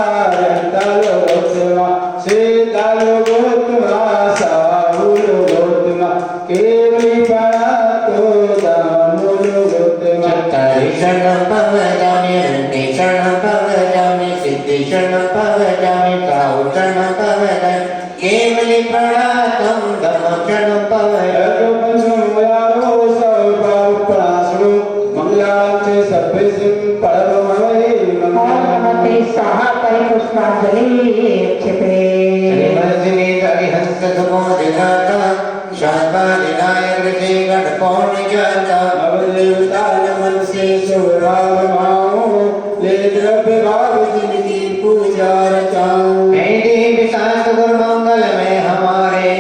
E: तारुलोत्तमा सीतालोत्तमा साहुलोत्तमा केवली पातो दामुलोत्तमा।
A: चत्तारि शरणं पवजामि रन्ति शरणं पवजामि सिद्धि शरणं पवजामि साहू शरणं पवजामि केवली प्रणतं धम्मं शरणं पवजामि।
D: स्वाहा परि पुष्पांजलि छिपे।
A: श्रीमद्दिनी हरिहंस सुबोधिनाथा शांबादिनायक ऋषि गणपौर्ण जाता।
E: नवदेवता मन से सुराग माओ ले द्रव्य भाव जिनकी पूजा रचाऊं।
A: हे देवी सात गुरु मंगल में हमारे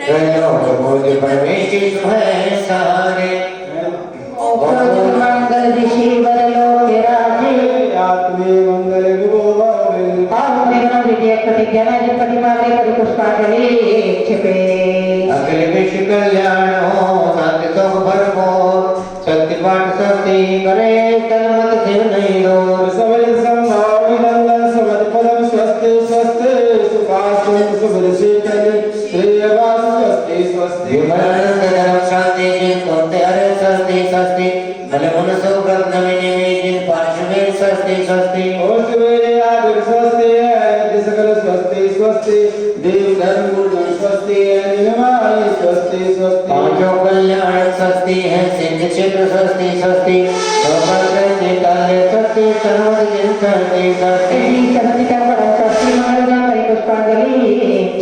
A: त्रैलोक बोध परमेश्वर तुम्हें सहारे।
D: मंगल ऋषि वरलोक राजे
E: आत्मे मंगल विभो
D: विजय प्रतिज्ञा प्रतिमा परि पुष्पांजलि छिपे।
A: अखिल विश्व कल्याण हो शांति सुख भरपूर सत्य पाठ सत्य करे तन्मत शिव नहीं दूर।
E: सबल संभाव नंदन सुमत पदम स्वस्ति स्वस्ति सुपास्तु सुबल शीतल श्रेयवास स्वस्ति स्वस्ति।
A: विमलानंद धर्म शांति जिन कोते हरे स्वस्ति स्वस्ति भले मन सुव्रत नमिनी जिन पार्श्वे स्वस्ति स्वस्ति।
E: ओष्ठ मेरे आदर स्वस्ति है सकल स्वस्ति स्वस्ति देव धर्म गुण स्वस्ति है निगमाय स्वस्ति स्वस्ति।
A: पांचों कल्याण स्वस्ति है सिद्ध क्षेत्र स्वस्ति स्वस्ति ताले स्वस्ति सर्वद जिन स्वस्ति स्वस्ति।
D: स्वस्ति मंगल परि पुष्पांजलि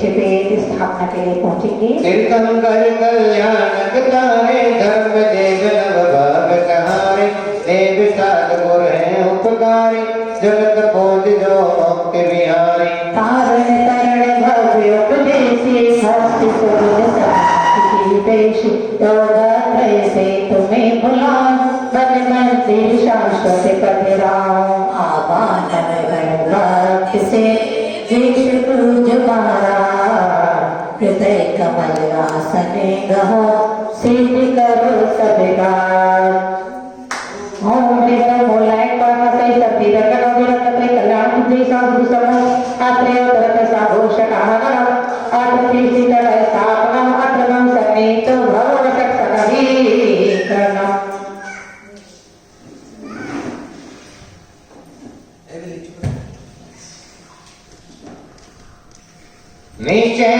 D: छिपे। स्थापना के लिए पहुंचेंगे।
A: तीर्थंकर कल्याणक तारे धर्म देव नव भाग सहारे देव सात गुर हैं उपकारी जगत बोध जो मुक्ति बिहारी।
D: तारण तरण भव्य उपदेशी भक्ति सुगुण शांति देशी योगात्रय से तुम्हें बुलाओ बन मंदिर शाश्वत पद राम। आवाहन भक्ति से दीक्ष पूज महाराज हृदय कमल आसन गहो सिद्ध करो सबकार। ओम नमो लायक पामा से सती रकनो विरकते कल्याण बुद्धि साधु समूह आत्रेय तरत साघोष कामना आत्मति शीतल स्थापना अत्रमं समेत भववसक सकही करना।
A: निश्चय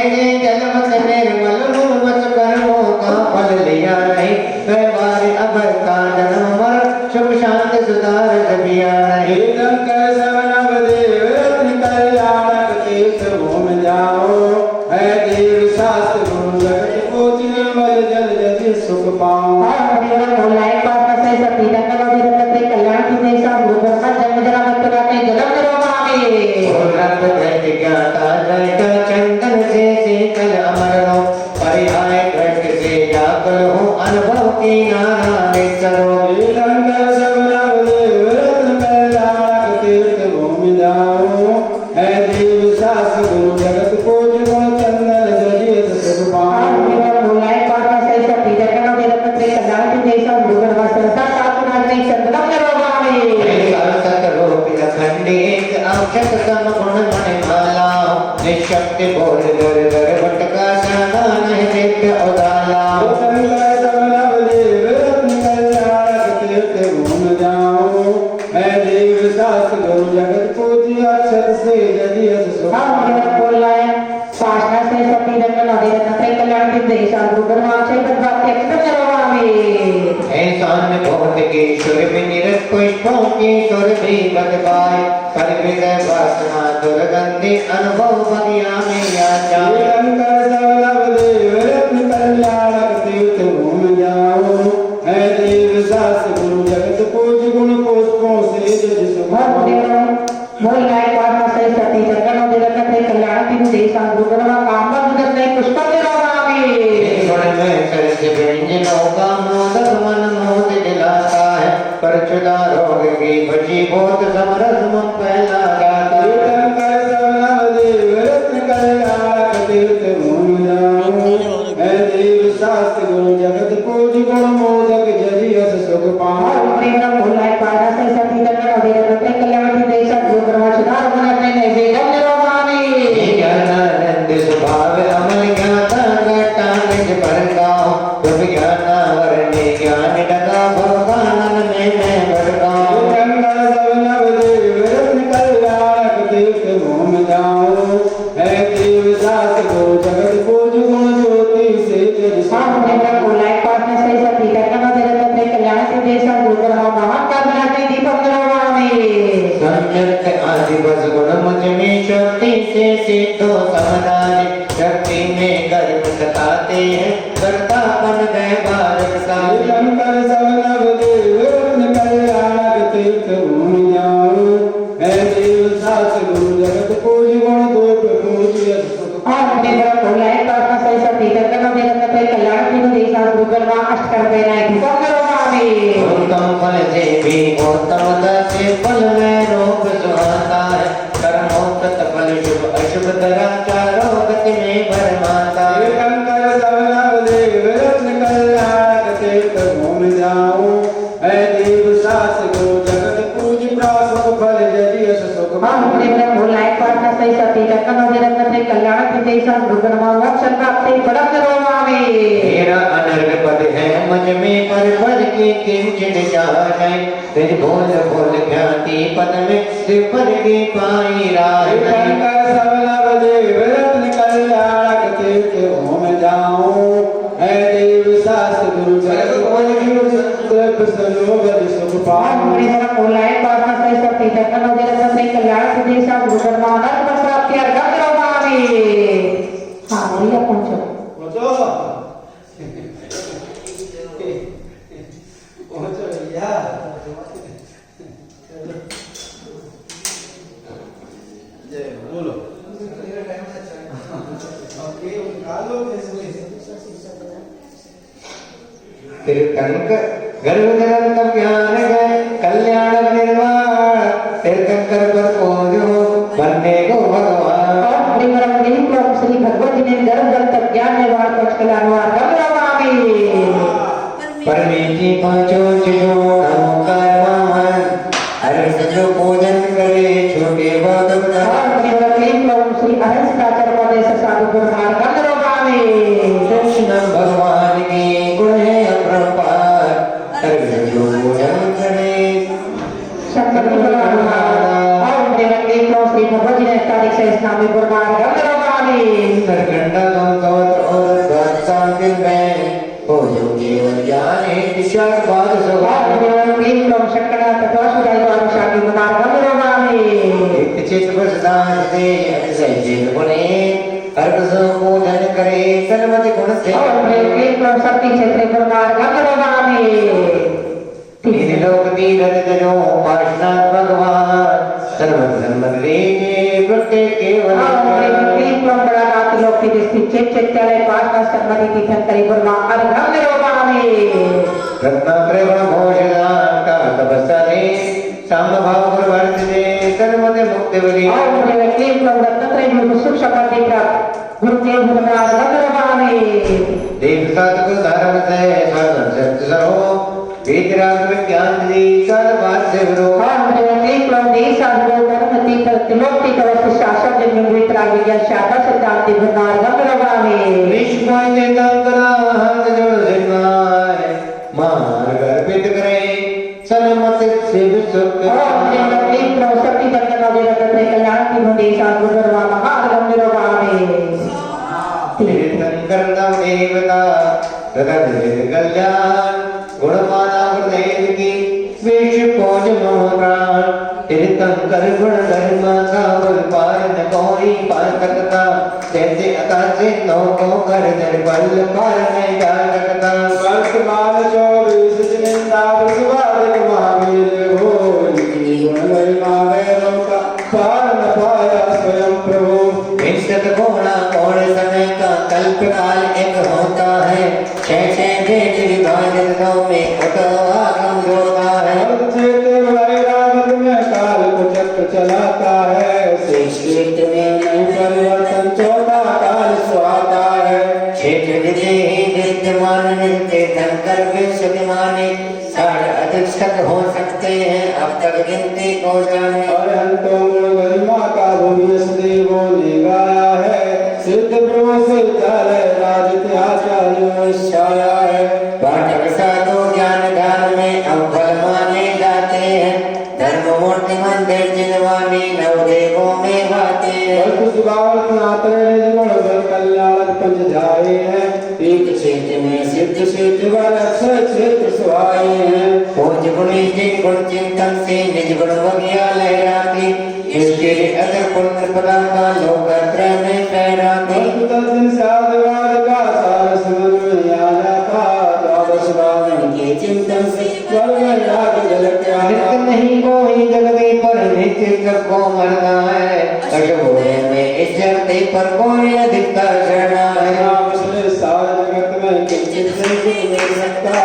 A: जलमत निर्मल मूवत कर्मों का फल लिया नहीं व्यवहार अब का जन्म मर शुभ शांति सुधार जबिया नहीं।
E: कल्याणक तीर्थ घूम जाओ है देव शास्त्र गुरु जगत को निर्मल जल जति सुख पाओ।
D: नमो लायक पामा से सती रकनो विरकते कल्याण बुद्धि साधु ब्रह्म जन्म जरा मत कराते जन्म करो मावे।
A: और रब कृत ज्ञाता लयका चंदन से शीतल अमर हो परिहाय कृत से जागल हो अनुभव की नाना। शक्ति बोल दर दर भटका साना नहीं नित्य उदाला
E: शंकर सबलदेव रत्न कल्याणक तीर्थ घूम जाओ है देव शास्त्र गुरु जगत पूज्य अक्षर से यदि अस सुख
D: बोल रहा है पाशना से सती रत्न नदी रत्न त्रय कल्याण के देश आगु गणवाचे पद्वाक्य अक्षर नरवावे
A: ऐसान भोत के सुर में निरत पुष्पों की सुर भी बदबाए कर विदय वासना दुर्गंधि अनुभव बगिया में आ जाए
E: शंकर सबलदेव रत्न कल्याणक तीर्थ घूम जाओ है देव शास्त्र गुरु जगत पूज्य गुण पुष्पों से यदि सुख
D: बोल रहा है पाशना से सती रत्न नदी रत्न त्रय कल्याण के देश आगु गणवा काम बदते पुष्प नरवावे
A: गुण में सरस व्यंजनों का मोदक मन मोद दिलाता है पर चुदा रोग की बची बहुत समरस मन पहला गाता है
E: शंकर सबलदेव रत्न कल्याणक तीर्थ घूम जाओ है देव शास्त्र गुरु जगत पूज्य गुण मोदक यदि अस सुख पाओ
D: बोल रहा है पाशना से सती रत्न नदी रत्न त्रय कल्याण के देश आगु गणवा सुधार बनते नैवेद्य नरवावे
A: ज्ञानानंद स्वभाव अमल ज्ञाता घटा निज पर गाओ प्रभ ज्ञानावरणे ज्ञान डगा भगवानन में मैं भड़काऊं
E: शंकर सबलदेव रत्न कल्याणक तीर्थ घूम जाओ है देव शास्त्र गुरु जगत पूज्य गुण ज्योति से यदि सुख
D: बोल रहा है पाशना से सती रत्न नदी रत्न त्रय कल्याण के देश आगु गणवा महाकाल बनाते दीपक नरवावे
A: सम्यक आदि बस गुण मुझ में शक्ति से सिद्धो समदानी शक्ति में कर्म सताते हैं कर्तापन व्यवहार का
E: शंकर सबलदेव रत्न कल्याणक तीर्थ घूम जाओ है देव शास्त्र गुरु जगत पूज्य गुण दोष पूज्य सुख
D: बोल रहा है पाशना से सती रत्न नदी रत्न त्रय कल्याण के देश आगु गणवा अष्टकर बनाए दीपक नरवावे
A: उत्तम फल से भी उत्तम से फल में रोग सुहाता है कर्मोक्त फल शुभ अशुभ धरा चारों गति में भरमाता है
E: शंकर सबलदेव रत्न कल्याणक तीर्थ घूम जाओ है देव शास्त्र गुरु जगत पूज्य प्रासुक फल यदि अस सुख
D: बोल रहा है पाशना से सती रत्न नदी रत्न त्रय कल्याण के देश आगु गणवा मोक्ष प्राप्ति बड़क नरवावे
A: मेरा अनर्ग पद है मुझ में पर पद की किंचित चाह नहीं तेज भोल भोल ख्याति पद में सिफर की पाई राह नहीं
E: शंकर सबलदेव रत्न कल्याणक तीर्थ घूम जाओ है देव शास्त्र गुरु जगत पूज्य संयोग यदि सुख पाओ
D: बोल रहा है पाशना से सती रत्न नदी रत्न त्रय कल्याण के देश आगु गणवा अनंत प्राप्ति अर्घ नरवावे हाँ भैया पहुंचो
E: पहुंचो भैया जय बोलो
A: तिरकंक गर्भधरम ज्ञान गए कल्याण निर्वाण तिरकंकर पर पूजो बनने को भगवान
D: श्री भगवत जी ने गर्भ जल तक ज्ञान निर्वाण पक्ष कल्याण
A: परमेशी पांचो चीजों नमोकार वामन हर्ष जो पूजन करे छोटे भक्त
D: श्री अहंस प्राचार्य पदेश साधु गुरुमार गंधर्वावे
A: कृष्ण भगवान की गुण है अपरंपार हर्ष जो पूजन करे
D: शंकर श्री भगवत जी ने तारीख से इस्लामी गुरुमार गंधर्वावे
A: सरकंडा गंगोत्र और द्वादशा दिल में हो जो जीवन जाने दिशा बाद सवार
D: शंकरा तथा सुधाई द्वारा शादी गुरुमार गंधर्वावे
A: चित प्रसाद से अतिशय जीव गुणे अर्घ पूजन करे सर्वति गुण से
D: शक्ति क्षेत्र गुरुमार गंधर्वावे
A: तीन लोक तीरथ जनो पार्षनाथ भगवान सर्वधर्म लेके प्रत्येक केवल
D: लोक चैत्यालय पार्षनाथ सर्वति तीर्थन करी गुरुमार गंधर्वावे
A: रत्नात्रय घोषदान का तपस्या साम भाव गुरुवर्त दे सर्वते मुक्ति बली
D: सुख शपथ गुरुदेव गुरुराज गंधर्वावे
A: देव सतगुरु धर्म से साधन सत्य सरो वेदराज विज्ञान दी सर्वात से विरो
D: शास्त्र विज्ञान शाखा सिद्धांति भरनार गंगरवावे
A: विश्वमय तंकरा हाथ जोड़ सिरनाए मार गर्भित करे सनमत शिव सुख
D: ओम श्री प्रवसति बंदना विरगते कल्याण की मुंडी शांत गुरुवा महार गंगरवावे
A: तीर्थंकर देवता रगत कल्याण गुणमाना गुरुदेव की वेश पोज मोहरान तीर्थंकर गुण धर्म का बल पार न कोई पार सकता जैसे आकाश नौ को कर दर बल पार नहीं जा सकता
E: वर्तमान 24 जिंदा विश्वादिक महावीर हो गुण महिमा वैरों का पार न पाया स्वयं प्रभु
A: हिंसक घोड़ा और समय का कल्प काल एक होता है छह देश विभाजनों में उठवागम होता है
E: चेते वैरावत में काल को चक्र चलाता है क्षेत्र में नहीं परिवर्तन चौथा काल सुहाता है
A: क्षेत्र विधि विद्यमान नित्य धनकर विश्वमाने साढ़ अधिक्षक हो सकते हैं अब तक गिनती को जाने
E: और अंतों गरिमा का भूमियस देवों ने गाया है सिद्ध प्रभु से जाले राज आचार्यों छाया है
A: पाठक साधु ज्ञान दान में अव्वल माने जाते हैं धर्म मूर्ति मंदिर जिनवानी नवदेवों में गाते हैं
E: कल्याण पंच जाए हैं एक क्षेत्र में सिद्ध क्षेत्र व अक्षय क्षेत्र सुहाए हैं
A: पूज गुणी जिन गुण चिंतन से निज गुण वगिया लहराती इसके अगर पुण्य पदा का लोकत्र में फहराती
E: दिन साधवाद का सार समझ में आ जाता द्वादश बावन के चिंतन से
A: नित्य नहीं कोई जगते पर नित्य सबको मरना है कटघोरे में इस जगते पर कोई अधिकता चढ़ना है
E: सारे जगत में किंचित नहीं मिल सकता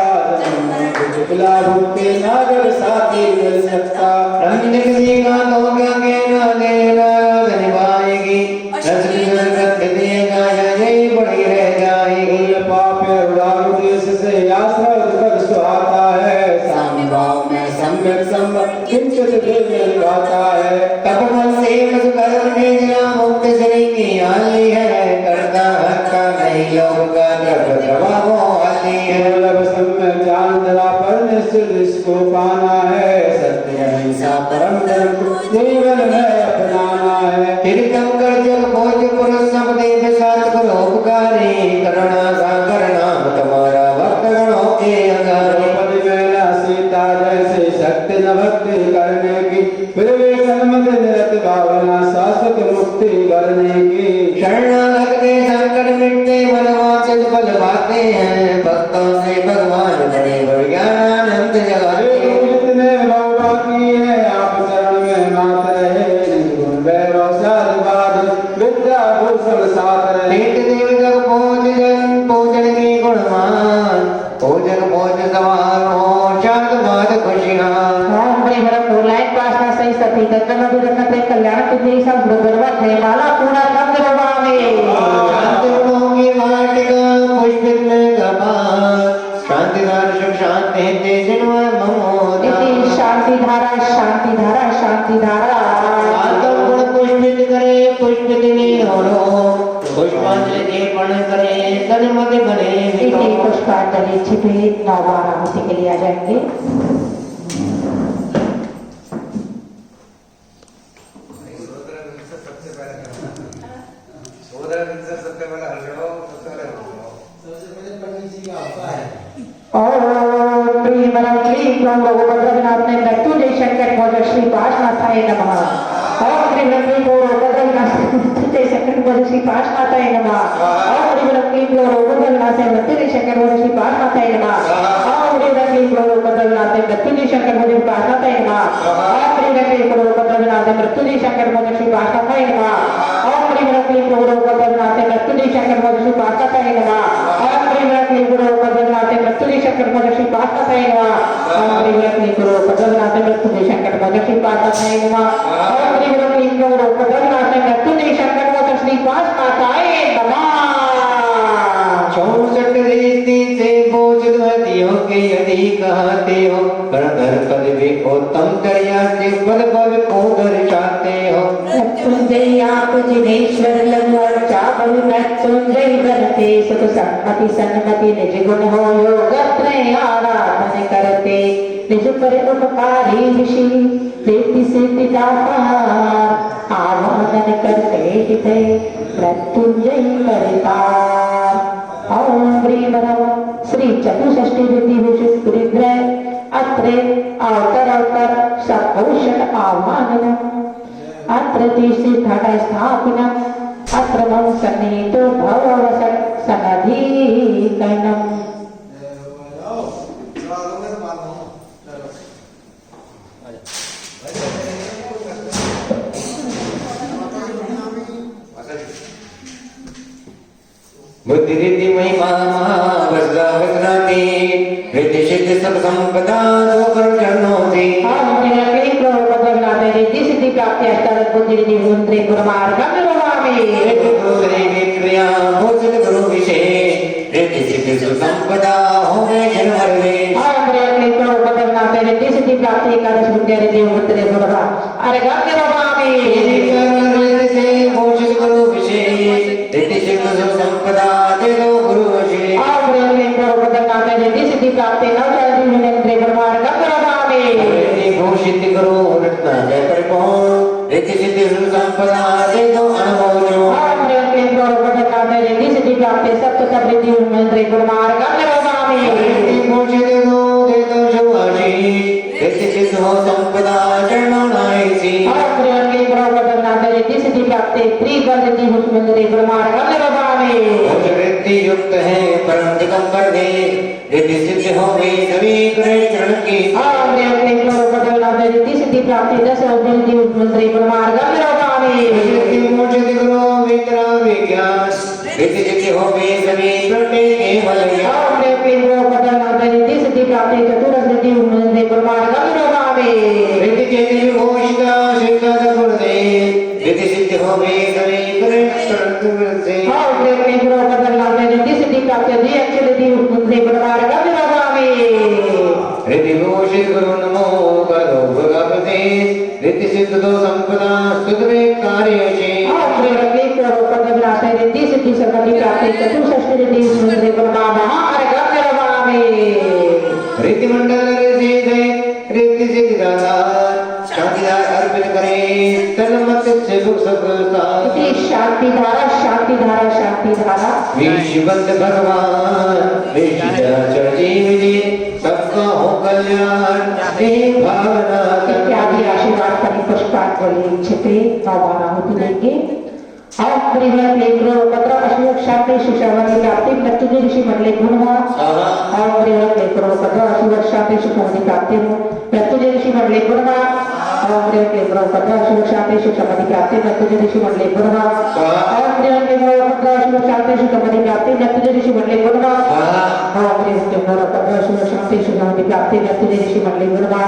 E: भूखे नागर साथी मिल सकता
A: रंग दिखेगा तो क्या कहना देना निभाएगी देगा यही बड़ी रह जाएगी
E: पाप उदार देश से आश्रय कर सुहाता है साम्य भाव में सम्यक संबंध किंचित भी गाता है
A: तब मन से मुझ कर्म ने जरा मुक्त श्री की आली है करता हरता नहीं योग का द्रव जवाब आती है
E: दुर्लभ सम्य ज्ञान धरा पर निश्चित इसको पाना है सत्य अहिंसा परम धर्म जीवन में अपनाना है
A: तीर्थंकर जल भोज पुरुष सब देव सात करो उपकारी करुणा सागर नाम तुम्हारा भक्त गणों के अगारे
E: द्रौपदी मेला सीता जैसे शक्ति न भक्ति करने की फिर वे सन्मत निरत भावना शाश्वत मुक्ति करने की
A: शरणागत के संकट मिटते मनवांछित फल पाते हैं भक्तों से भगवान बने ज्ञानानंद जगाते
E: जितने बाबा की है आप चरण में मात रहे गुण वैभव साधुवाद विद्या भूषण साथ रहे
A: तीर्थ देव जग पूजन पूजन की गुणमान पूजन भोज सवार हो शांत मात खुशियां
D: ओम श्री हरम लाइन पासना सही सती दत्तन विरगते कल्याण की देशा गुरुवा माला पूरा गंगरवावे
A: शांति गुणों की वाटिका पुष्पित में कपाल शांति दर्शक शांति जिनवा ममोदा
D: इति शांति धारा शांति धारा शांति धारा
A: आत्म गुण पुष्पित करे पुष्पित निहोरो पुष्पांजलि अर्पण करे सन्मति बने
D: इति पुष्पांजलि छिपे नवबारामती के लिए आ जाएंगे ओम प्रिय मनम क्लीं क्लौं भगवद्गीनाथ ने मृत्यु जय शंकर भोज श्री पाशनाथाय नमः ओम प्रिय मनम क्लीं क्लौं भगवद्गीनाथ ने मृत्यु जय शंकर भोज श्री पाशनाथाय नमः ओम प्रिय मनम क्लीं क्लौं भगवद्गीनाथ ने मृत्यु जय शंकर भोज श्री पाशनाथाय नमः ओम प्रिय मनम क्लीं क्लौं भगवद्गीनाथ ने मृत्यु जय शंकर भोज श्री पाशनाथाय नमः ओम प्रिय मनम क्लीं क्लौं भगवद्गीनाथ ने मृत्यु जय शंकर भोज श्री पाशनाथाय नमः ओम प्रिय मनम क्लीं क्लौं भगवद्गीनाथ ने मृत्यु जय शंकर भोज श्री पाशनाथाय नमः ओम प्रिय मनम क्लीं क्लौं भगवद्गीनाथ ने मृत्यु जय शंकर भोज श्री पाशनाथाय नमः ओम प्रिय मनम क्लीं क्लौं भगवद्गीनाथ ने मृत्यु जय शंकर भोज श्री पाशनाथाय नमः ओम प्रिय मनम क्लीं क्लौं भगवद्गीनाथ ने मृत्यु जय शंकर भोज श्री पाशनाथाय नमः
A: 64 रीति से बोझ नदियों के यदि कहते हो गणधर पद भी उत्तम दरिया से फल भव को दर्शाते हो
D: मृत्युंजय आप जिनेश्वर लघु अर्चा बहु मृत्युंजय बनते सुख सन्मति सन्मति निज गुण हो योग त्रय आराधन करते निज पर उपकारी ऋषि प्रीति सिद्धि दातार आवाहन करते हिते मृत्युंजय परितार। ओम ह्रीं नमः श्री चतुष्षष्ठी विधि विशुद्ध परिग्रह अत्रे अवतर सभूषण आह्वानम अत्र तीसरी घट स्थापनम अत्र मम सन्निहितो भववसत् सनधीकरणम।
A: बुद्धि रिद्धि महिमा महावज्रा वज्राति रिद्धि सिद्धि सब संपदा दो करुण चरणों से
D: रिद्धि सिद्धि प्राप्ति अष्टादश बुद्धि रिद्धि मंत्रे गुरुमार्गम नमामि।
A: रिद्धि दूसरे विक्रिया भूषित गुरु विशेष रिद्धि सिद्धि सब संपदा हो गए जन्मर में
D: रिद्धि सिद्धि प्राप्ति एकादश बुद्धि रिद्धि मंत्रे गुरुमार्गम नमामि।
A: रिद्धि से भूषित गुरु विशेष रिद्धि सिद्धि सब संपदा दे दो गुरु विशेष
D: रिद्धि सिद्धि प्राप्ति नवचारी मंत्रे गुरुमार्गम नमामि।
A: भूषित गुरु रत्न जय परिपूर्ण रिद्धि सिद्धि सब संपदा दे दो अनुभव
D: रिद्धि सिद्धि प्राप्ति सप्त वृद्धि मंत्रे गुरुमार्गम नमामि।
A: भूषित गुरु दे दो शुभ आशीष रिद्धि सिद्धि हो संपदा चरणों नायसी
D: रिद्धि सिद्धि प्राप्ति त्रिगण रिद्धि मंत्रे गुरुमार्गम नमामि।
A: वृत्ति युक्त है परम दिगंबर दे रिद्धि सिद्धि हो गई सभी चरण की
D: रिद्धि सिद्धि प्राप्ति दस रिद्धि मंत्रे गुरुमार्गम नमामि।
A: भूषित गुरु विद्या विज्ञान रिद्धि सिद्धि हो गई सभी प्रति केवल
D: रिद्धि सिद्धि प्राप्ति चतुर्दश रिद्धि मंत्रे गुरुमार्गम नमामि।
A: रिद्धि चेति घोषिता शिक्षा गुरुदेव रिद्धि सिद्धि हो गई सभी प्रति से
D: रिद्धि सिद्धि प्राप्ति अक्षर रिद्धि मंत्रे गुरुमार्गम नमामि।
A: रिद्धि घोषित गुरु नमो करो भगवते रिद्धि सिद्धि दो संपदा स्तुत में कार्य
D: रिद्धि सिद्धि सर्वति प्राप्ति चतुष्षष्ठी रिद्धि मंत्रे गुरुमार्गम नमामि।
A: रिद्धि मंडल रिद्धि सिद्धि दाता शांतिदार अर्पित करे तन्मत से सुख सकता
D: शांति धारा शांति धारा शांति धारा
A: विश्वबंद भगवान विश्व जीव जी सबका हो कल्याण हे भावना
D: इत्यादि आशीर्वाद करी पुष्पांजलि छिपे नौबारा होती लेंगे। हम परिवार लेकर पत्र अशोक शांति शिक्षावती प्राप्ति मृत्युंजय ऋषि मंडले गुणवा हम परिवार लेकर पत्र अशोक शांति शिक्षावती प्राप्ति मृत्युंजय ऋषि मंडले गुणवा हम परिवार लेकर पत्र अशोक शांति शिक्षावती प्राप्ति मृत्युंजय ऋषि मंडले गुणवा हम परिवार लेकर पत्र अशोक शांति शिक्षावती प्राप्ति मृत्युंजय ऋषि मंडले गुणवा हम परिवार लेकर पत्र अशोक शांति शिक्षावती प्राप्ति मृत्युंजय ऋषि मंडले गुणवा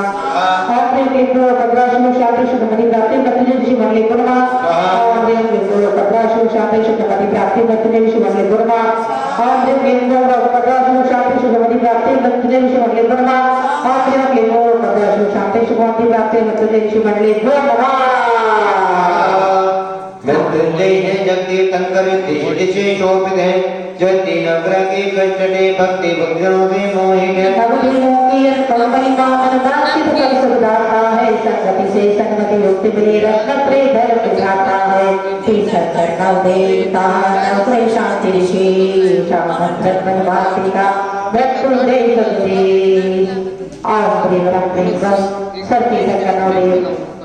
D: हम परिवार लेकर पत्र अशोक शांति शिक्षावती प्राप्ति मृत्युंजय ऋषि मंडले गुणवा हम परिवार लेकर पद्राशु शांति शुद्धमति प्राप्ति मृत्युंजय ऋषि मंडले गुणवा हम देव पद्राशु शांति शुद्धमति प्राप्ति मृत्युंजय ऋषि मंडले गुणवा हम देव पद्राशु शांति शुद्धमति प्राप्ति मृत्युंजय ऋषि मंडले गुणवा।
A: मृत्युंजय है जगती तंकर दिशे शोभित है जति नगर की कष्टे भक्ति भक्तों से मोहित है
D: नवली मोहित कलमई मामन नासित कर सुधाता है संगति से संगति युक्त मिले रत्नत्रे धर बुझाता है तीसर नव देवता नव शांति ऋषि चामन वाटिका मृत्युंजय जगती आप्रियम प्रियम सर्वे सकनोले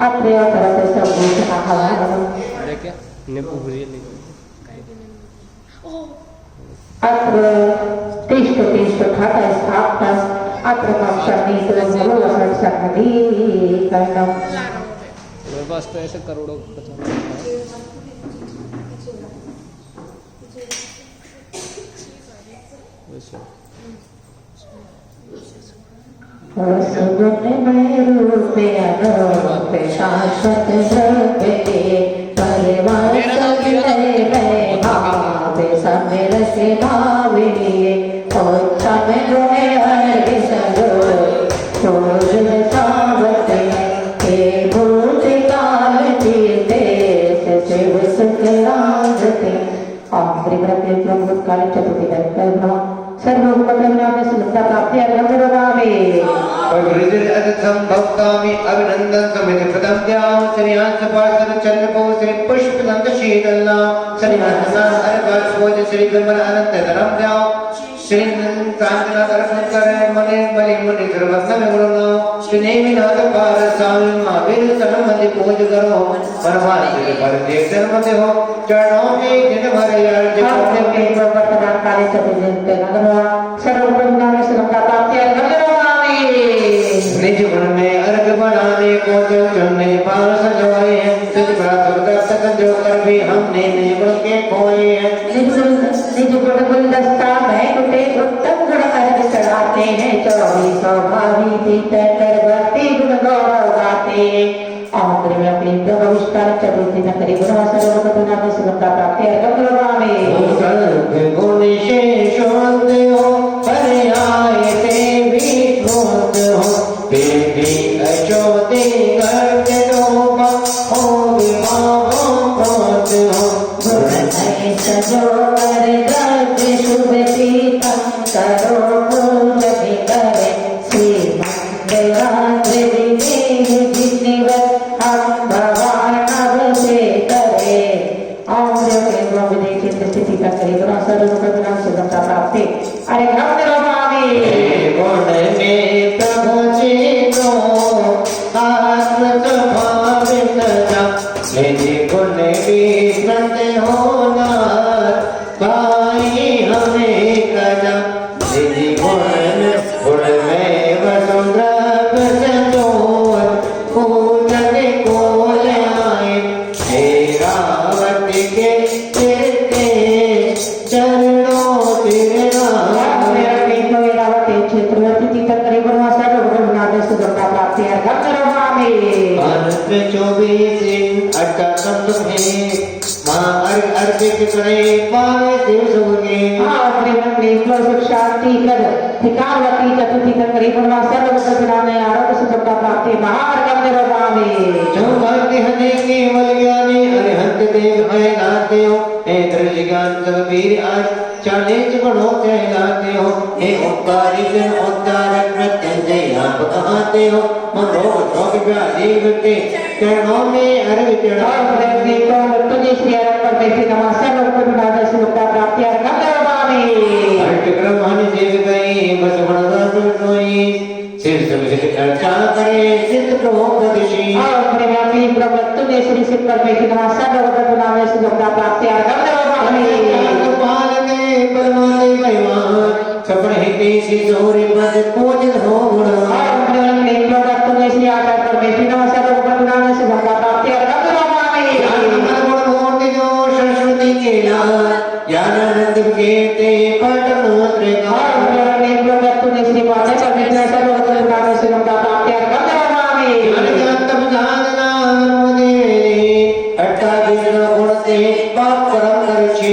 D: अत्रे तरत सब भूषण हवानम अत्र तिष्ठ तिष्ठ घट स्थापनम अत्र मम सन्निहितो भववसत् सन्निधिकरणम।
C: मेरे पास तो ऐसे करोड़ों
D: सुगुण में रूपे अनूप शाश्वत द्रव्य परिवार सविनय में भाव समिर से भाविनिये उत्तम गुणे हरि संगो पूर्ण सावते हे भूत काल तीर्थे शिव सुख काले चतुर्थी कर्म सर्वोपद्रवनाम सुलभता प्राप्ति अर्घ्यम
A: संभवतामि अभिनंदन समिति प्रथम ध्यान श्रीयांश पार्षद चंद्रपो श्री पुष्प नंद शीतलना श्रीनाथनाथ हरदास भोज श्री विमल अनंत धर्म ध्यान श्री कांचनाथ अर्पणकर मने बलि मुनि सर्वस्व में गुरुना श्री नेमिनाथ पार स्वामी महावीर सनमति पूज करो परमात्मा पर देव धर्म हो चरणों में दिन भर अर्ज
D: के वर्तमान काले चतुर्थी कर्म सर्वोपद्रवनाम सुलभता प्राप्ति अर्घ्यम
A: निज गुण में अर्घ बनाने को जो चुनने पार सजवाए हैं तुझ बड़ा तक जो कर भी हमने निज गुण के खोए हैं
D: निज गुण गुलदस्ता में टूटे उत्तम गुण अर्घ चढ़ाते हैं 24 भावी भीतर कर भक्ति गुण गौरव गाते आमंत्र में अपनी प्रभुष्कार चतुर्थी न करी गुण सर्वोपद्रवनाम सुलभता प्राप्ति अर्घ्यम
A: गुण शेषोक्त हो पर्याय से भी ठोक हो बेबी अचोते करते दो हो विवाहों खोत हो
D: सजो कर गज शुभ सीतम करो पूजन करे श्री मंगलाद्रि विधिवत हम भवानव से करे स्थिति का करीब सर्वोपद्रवनाम सुलभता प्राप्ति अरे गुण
A: में प्रभु जी को आत्म स्वभावित निधि गुण भी करते हो भाई हमें कदम निधि गुण में वसुंधरा पूजन को लाए हे रावत के चरणों
D: शांति कर धिकारवती चतुर्थी करी सर्वोपद्रवनाम आरोग्य सुलभता प्राप्ति महार्घ्यम
A: जो भक्ति हने केवल ज्ञानी अरिहंत देव है नाते हो हे दृष्टिकांत वीर आज चालीस गुणों कहलाते हो हे ओंकारी जन उद्धारक प्रत्यंजय आप कहते हो मनो शोक व्याधि विपत्ति चरणों में अर्घ चढ़ाओ
D: तुझे श्री अर्घ पर बैठे नमः सर्वोपद्रवनाम सुलभता प्राप्ति अर्घ्यम
A: ब्रह्मानि देव गई बस गुणगान सोई सिर सब अर्चा करे सिद्ध प्रभु प्रदिशि
D: प्रेमापी प्रभु तुझे श्री सिद्ध पर बैठे नमः सर्वोपद्रवनाम सुलभता प्राप्ति अर्घ्यम
A: पाल के परमात्मा महिमान सपन हिते श्री जोरी मद पूजन हो गुण
D: तुझे श्री आकार पर बैठे नमः सर्वोपद्रवनाम सुलभता प्राप्ति अर्घ्यम
A: मूर्ति जो सरस्वती के लाल ज्ञानानंद के ते पठन
D: तुझे श्री माता परमेश्वर सर्वोपद्रवनाम सुलभता प्राप्ति अर्घ्यम
A: अनंतम साधना मुदे अट्टा विष्णु गुण से पाप करम करछि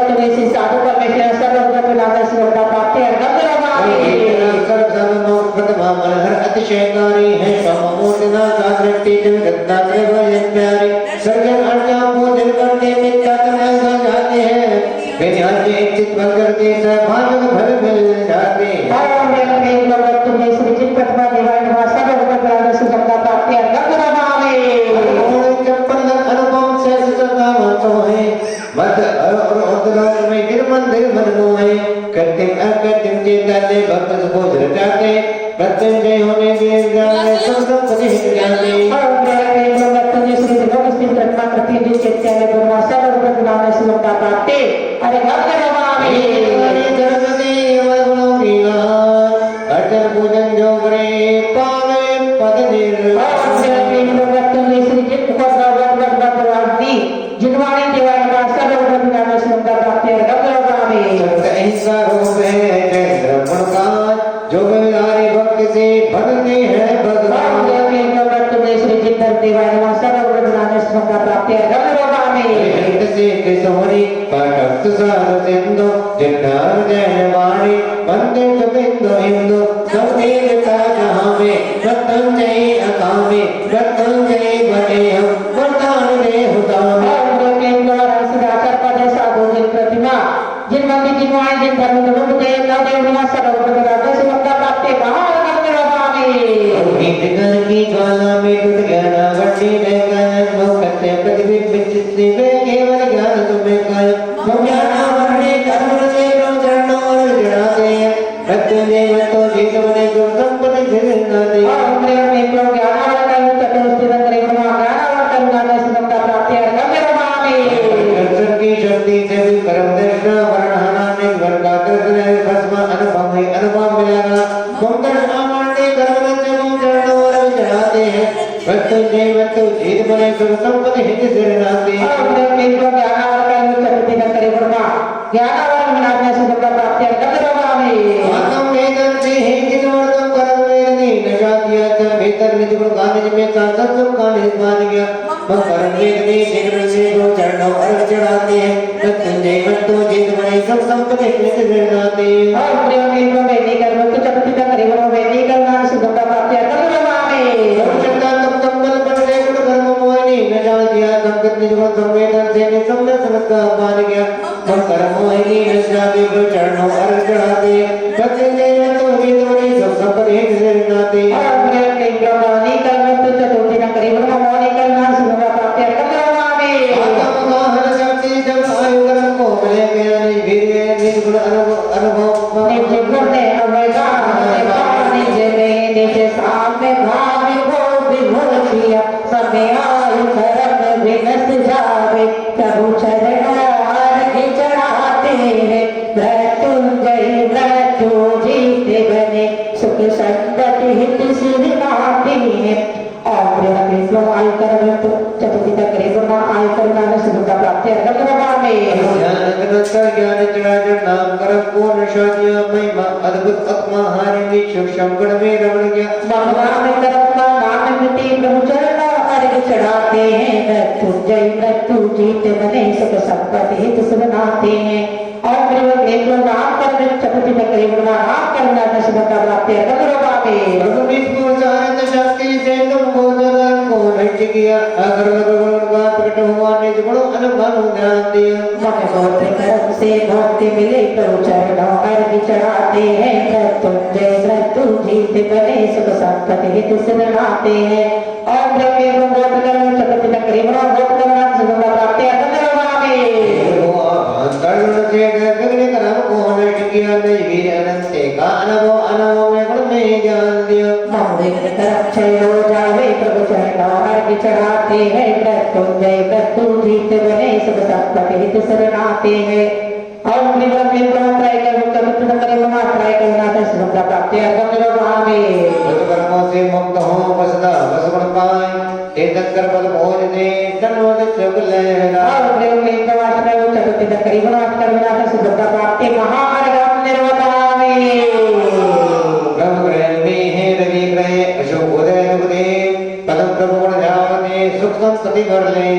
D: तुझे श्री साधु परमेश्वर सर्वोपद्रवनाम सुलभता प्राप्ति अर्घ्यम
A: कर धर्म प्रथमा मनहर अतिशयकारी है सममूर्तिना जागृति जगन्ना केवल प्यारे सर्जन अर्चा पूजन करते मिथ्या तमय हो जाते हैं विद्यार्थी चित बन करके सभाग भर मिल जाते
D: तुझे श्री चित प्रतिमा देवाय नमः सर्वोपद्रवनाम सुलभता प्राप्ति अर्घ्यम
A: चप्पल अनुपम से सदा मातो है मत और में गिरमंदिर मन मोहे कृत्रिम अकृत्रिम चेतन भक्त बोझ रचाते प्रत्यंजय होने के जाने संतम प्रतिहित जाने
D: तुझे श्री भगवती प्रतिमा प्रत्यंजय चैतन्य गुरुवा सर्वोपद्रवनाम सुलभता प्राप्ति अर्घ्यम
A: अर्जन पूजन जो करे पावे पद
D: जिनवाणी देवाय नमः सर्वोपद्रवनाम सुलभता प्राप्ति अर्घ्यम
A: अहिंसा रूप है जो भक्त से भगते हैं भगवान
D: तुझे श्री जिंदर देवाय नमः सर्वोपद्रवनाम सुलभता प्राप्ति अर्घ्यम
A: से किशोरी पाठक सार सिंधु जिन्नार जय वाणी वंदे गोविंदो हिंदू संवेदता जहाँ में मृत्युंजय अकामी मृत्युंजय बने हम वरदान दे हुदामी
D: प्रतिमा
A: तो जीत बने सुख संपत्ति हित सिरनाते आत्म वेदन से है जिन वर्तम करम वेदनी न जातिया च भीतर निज गुण गाने में का सत्संग का निर्माण गया वह करम वेदनी शीघ्र से दो चरणों अर्घ चढ़ाते हैं मृत्युंजय मृत्यु जीत बने सुख संपत्ति हित सिरनाते चंदा तम तंबल पर ले गुण कर्म मोहिनी न जातिया संगत निज गुण संवेदन से निसंग समझ का मान गया वह कर्म मोहिनी न जाति को चरणों अर्घ चढ़ाते हैं मृत्युंजय मृत्यु जीत बने सुख संपत्ति हित सिरनाते ज्ञान चराचर नाम करम पूर्ण शादिया महिमा अद्भुत आत्मा हारिणी शंकर में रमण गया
D: चढ़ाते हैं मृत्युंजय मृत्यु जीत बने सुख संपत्ति हित सुनाते हैं और नाम कर चतुर्थी में करीब नाम करना दशमता प्राप्ति
A: शक्ति से तुम बोधन को नष्ट किया अगर का प्रकट हुआ निज गुणों अनुभव ध्यान दिया
D: से भक्ति मिले प्रभु चरणों अर्घ चढ़ाते हैं मृत्युंजय मृत्यु जीत बने सुख संपत्ति हित सुनाते हैं और चतुर्थी में करीब प्राप्ति चढ़ाते हैं मृत्युंजय मृत्यु जीत बने सुख संपत्ति हित शरणाते हैं और
A: कर्मों से मुक्त हो बसदा बस गुण पाए तीर्थंकर पद भोज दे तन्वद चुग लहरा सुख संपत्ति भर ले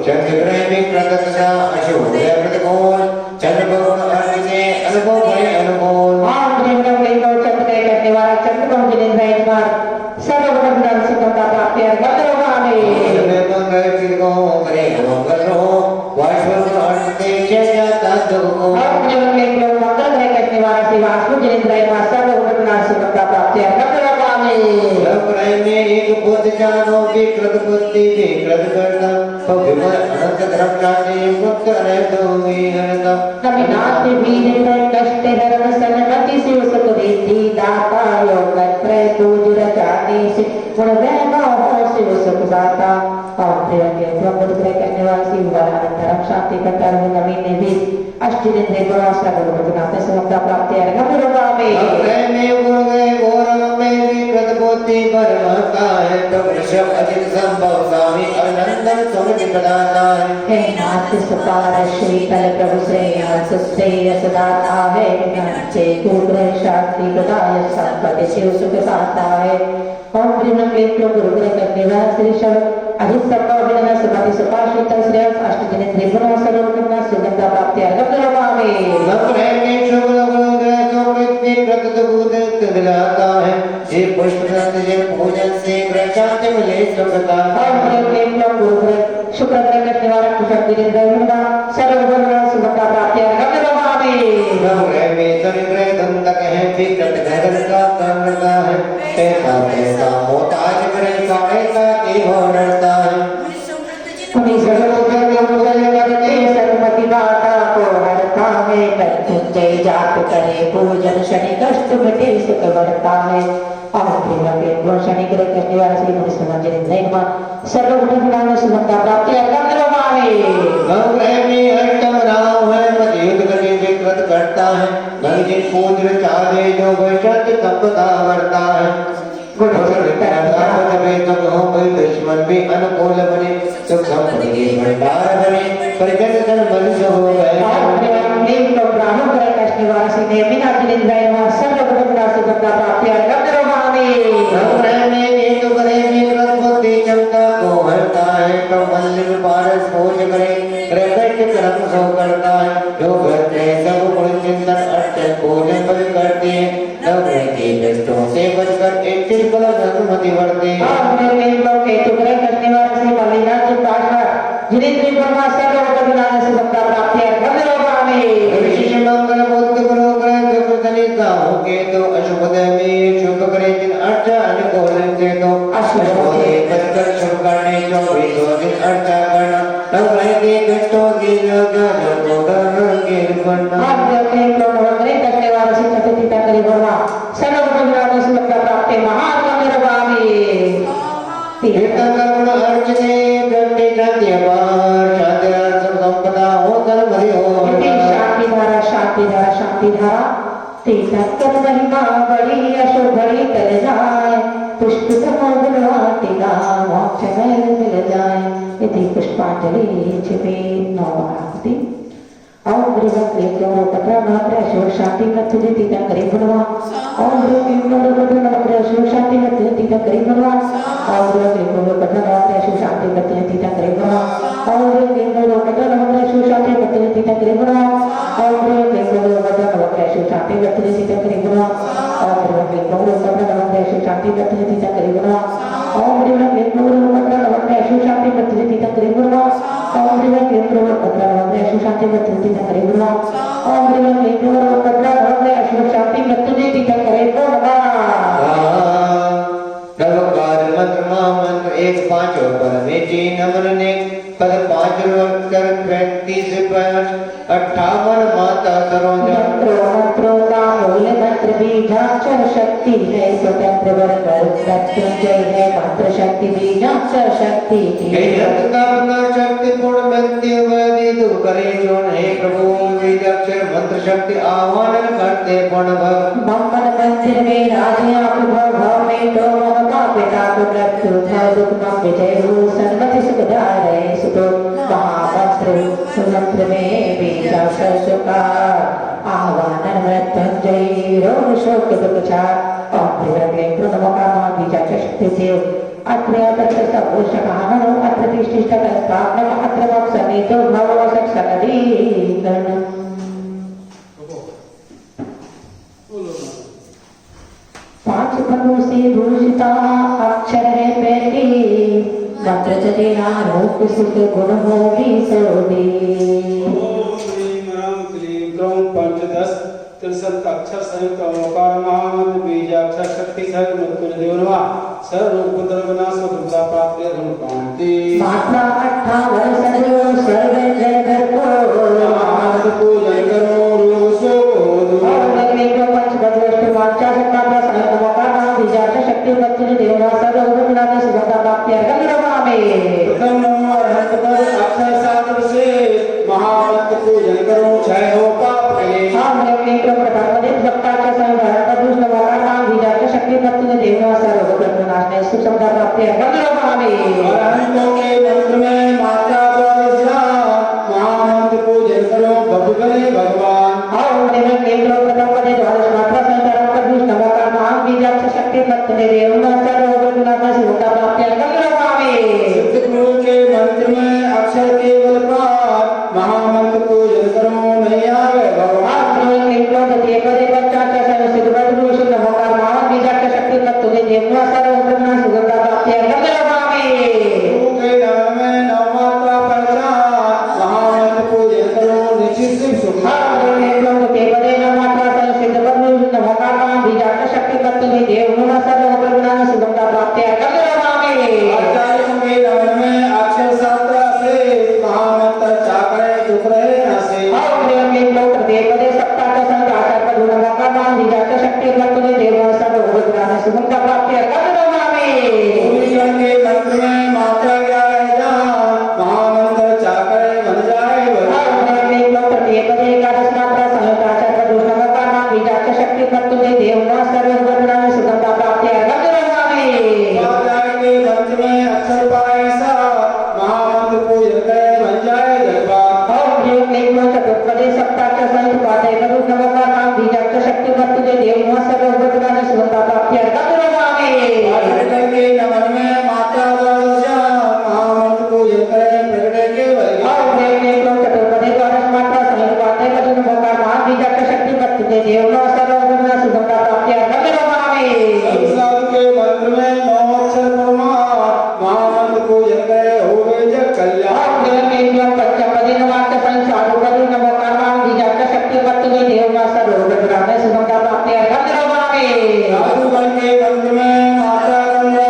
A: चंद्र में प्रगटता अशोक प्रतिकोल चंद्र भगवान अर्थ से अनुभव भय अनुभव जानो विकृत बुद्धि विकृत करता विमल अनंत धर्म जाने मुक्त अनंत विहरता
D: कविनाथ वीर कष्ट हरण सन्मति शिव सुख देती दाता योग त्रय पूज रचाने से गुण वैभव हो शिव सुख दाता और प्रिय के प्रबुद्ध करने वाले शिव वरानंतरम शांति कतर नवीन भी अष्टदिन रे गुणाश्र गुरुनाथ समता प्राप्ति अर्घ पुरवावे
A: में गुण गए गौरव में विकृत बुद्धि परमता है तो ऋषभ अजित संभव स्वामी अभिनंदन सुमति प्रदाता है
D: हे नाथ सुपार श्री कल प्रभु श्रेयस श्रेयस दाता है नचे कुग्र शांति प्रदाय संपत्ति शिव सुख दाता है ओम प्रेम के गुरुग्रह करने वाला श्री शव अधिक सबका अभिनंदन सुमति सुपार्षित श्रेयस अष्टदिन त्रिगुण स्वरूप करना सुगंधा प्राप्ति अर्घ पुरवावे
A: नवग्रह में शुभ ग्रह सुमृत विकृत बुद्ध दिलाता है ये पुष्प से पूजन से ग्रह शांति मिले सुखता
D: शुक्र ग्रह करने वाला कुशल वीरेंद्र सर्वगुण सुखता प्राप्ति अर्घ पुरवावे
A: नवग्रह में शनि ग्रह दंतक है विकृत ग्रह का कर्मता है ऐसा ऐसा मोताज ग्रह साढ़े की हो डरता है
D: सर्वमति माता को हरता है मृत्युंजय जाप करे पूजन शनि कष्ट मिटे सुख बढ़ता है और शनि ग्रह करने वाला श्री मुनि समझ सर्वगुण सुमता प्राप्ति अर्घ पुरवावे
A: नवग्रह में अष्टम राहु है मत युद्ध करने कृत करता है मन जिन पूज्य चाहे जो वैशत संपदा करता है दुश्मन भी अनुकूल बने सुख संपत्ति के भंडार बने परिजन सन मनुष्य हो गए
D: ब्राह्मण कर कष्टवासी ने बिना दिलिंद्राय वहाँ सर्व गुणा से बंदा प्राप्ति अर्घम दरोगामी
A: में एक करे मिलकर बुद्धि क्षमता को हरता है तो मल्लिक पारस खोज करे कृतज्ञ कर्म सो करता है जो करते सब गुण चिंतन अर्चन पूजन बल करते हैं तब के कष्टों से बचकर एक चिरबल धर्मति बढ़ते हैं
D: जिनेन्द्र ब्रह्मा सर्व गुणा से बंदा प्राप्ति अर्घम दरोगामी
A: विशेष मंगल बुद्ध गुरु ग्रह दुर्गनिता हो के तो अशुभ में शुभ करे जिन अर्चा अनुकूल से तो अशुभ से बचकर शुभ करने जो भी तो जिन अर्चा करना तब के कष्टों की जगह को डर के बनना कीर्तन करुण अर्चने व्यक्ति शांति अपार शांति अर्थ संपदा हो कर भरी हो
D: शांति धारा तीर्थकर महिमा बड़ी अशुभ बड़ी कर जाए पुष्प वाटिका मोक्ष मिल जाए यदि पुष्पांजलि छिपे नौती और गृहले क्यों पत्र नगर शिव शांति मत जति करे बनवा और गृह पत्र नगर शिव शांति मत जति करे बनवा और गृह पत्र नगर शिव शांति मत जति करे बनवा और गृह पत्र नगर शिव शांति मत जति करे बनवा और गृह पत्र नगर शिव शांति मत जति करे बनवा और गृह पत्र नगर शिव शांति मत जति करे बनवा और गृह पत्र नगर शिव शांति मत जति करे बनवा और गृह पत्र नगर शिव शांति मत जति करे बनवा और गृह पत्र नगर शिव शांति मत जति करे बनवा
A: नवकार मंत्र महामंत्र एक पांचों पर में जी नमन ने पद 5 कर 35 5 58 माता सरोजा
D: मंत्रों का मूल मंत्र बीजाक्षर शक्ति है स्वतंत्र वर्ग मृत्युंजय है मंत्र शक्ति बीजाक्षर शक्ति
A: शक्ति पूर्ण व्यक्ति वैदि दूर करे जो हे प्रभु बीजाक्षर मंत्र शक्ति आह्वान करते पूर्ण भव
D: मंगल मंदिर में राजे आप भव में दो ममता पिता को मृत्यु था दुख में विजय हो सर्वति सुखदाय रहे सुतो महामंत्र मंत्र में बीजाक्षर सुकार आह्वान मृत्युंजय रोग शोक दुख छाड़ और प्रिय प्रणवकामा बीजाक्षर शक्ति से अत्र तत्र सपोषकामनो अत्र तिष्ठिष्ठ तस्कामनम अत्र वक्समेतो भवो सक्षकदीकरण पांच पदों से भूषिता अक्षर है पैती मंत्र चलेना रूप सुख गुण हो भी सोदी
E: पंचदश 63 अक्षर संयुक्त ओंकार महामंत्र बीजाक्षर शक्ति सहित मृत्युंजय देवनवा सर्व पुत्र विनाश दुर्गा प्राप्ति धनुकांति
D: मात्रा 58 सजो सर्व जगत को
E: महामंत्र पूजन करो रोग सो
D: और लग्ने को पंच बदवष्ट वाचा सकता था संयुक्त ओंकार नाम बीजाक्षर शक्ति मृत्युंजय देवनवा सर्व गुण नाम सुगंधा प्राप्ति अर्घम में
E: प्रथम अरहत पर अक्षर शास्त्र से महामंत्र पूजन करो क्षय हो पाप के मंत्र में माता द्वारा महामंत्र
D: सर्वगुणा में सुगंधा प्राप्ति अर्घ नमामि।
E: स्वाध्याय के मंत्र में अक्षर पाए सा महामंत्र पूजन करे बन जाए जगवान।
D: ओम ह्रीं क्लीं ग्लौं चतुष्पदे सप्ताक्षर सहित पाठे करो नमोकार नाम बीजाक्ष शक्ति वर्तते देव नमः सर्वगुणा में सुगंधा प्राप्ति अर्घ नमामि।
E: आठवें के नमन में माता द्वादशा महामंत्र पूजन करे प्रगटे के वैभव।
D: ओम ह्रीं क्लीं ग्लौं चतुष्पदे द्वादश मात्रा सहित पाठे करो नमोकार नाम बीजाक्ष शक्ति वर्तते देव नमः सर्वगुणा सुगंधा प्राप्ति अर्घ नमामि।
E: साधु के मंत्र में 9 अक्षर परमार महामंत्र पूजन करे होवे जग कल्याण।
D: ओम ह्रीं क्लीं ग्लौं पंचपदी नमाक्ष सहित साधुपदी नमोकार नाम बीजाक्ष शक्ति वर्तते देव नमः सर्वगुणा में सुगंधा प्राप्ति अर्घ नमामि।
E: साधुगण के मंत्र में माता गंगा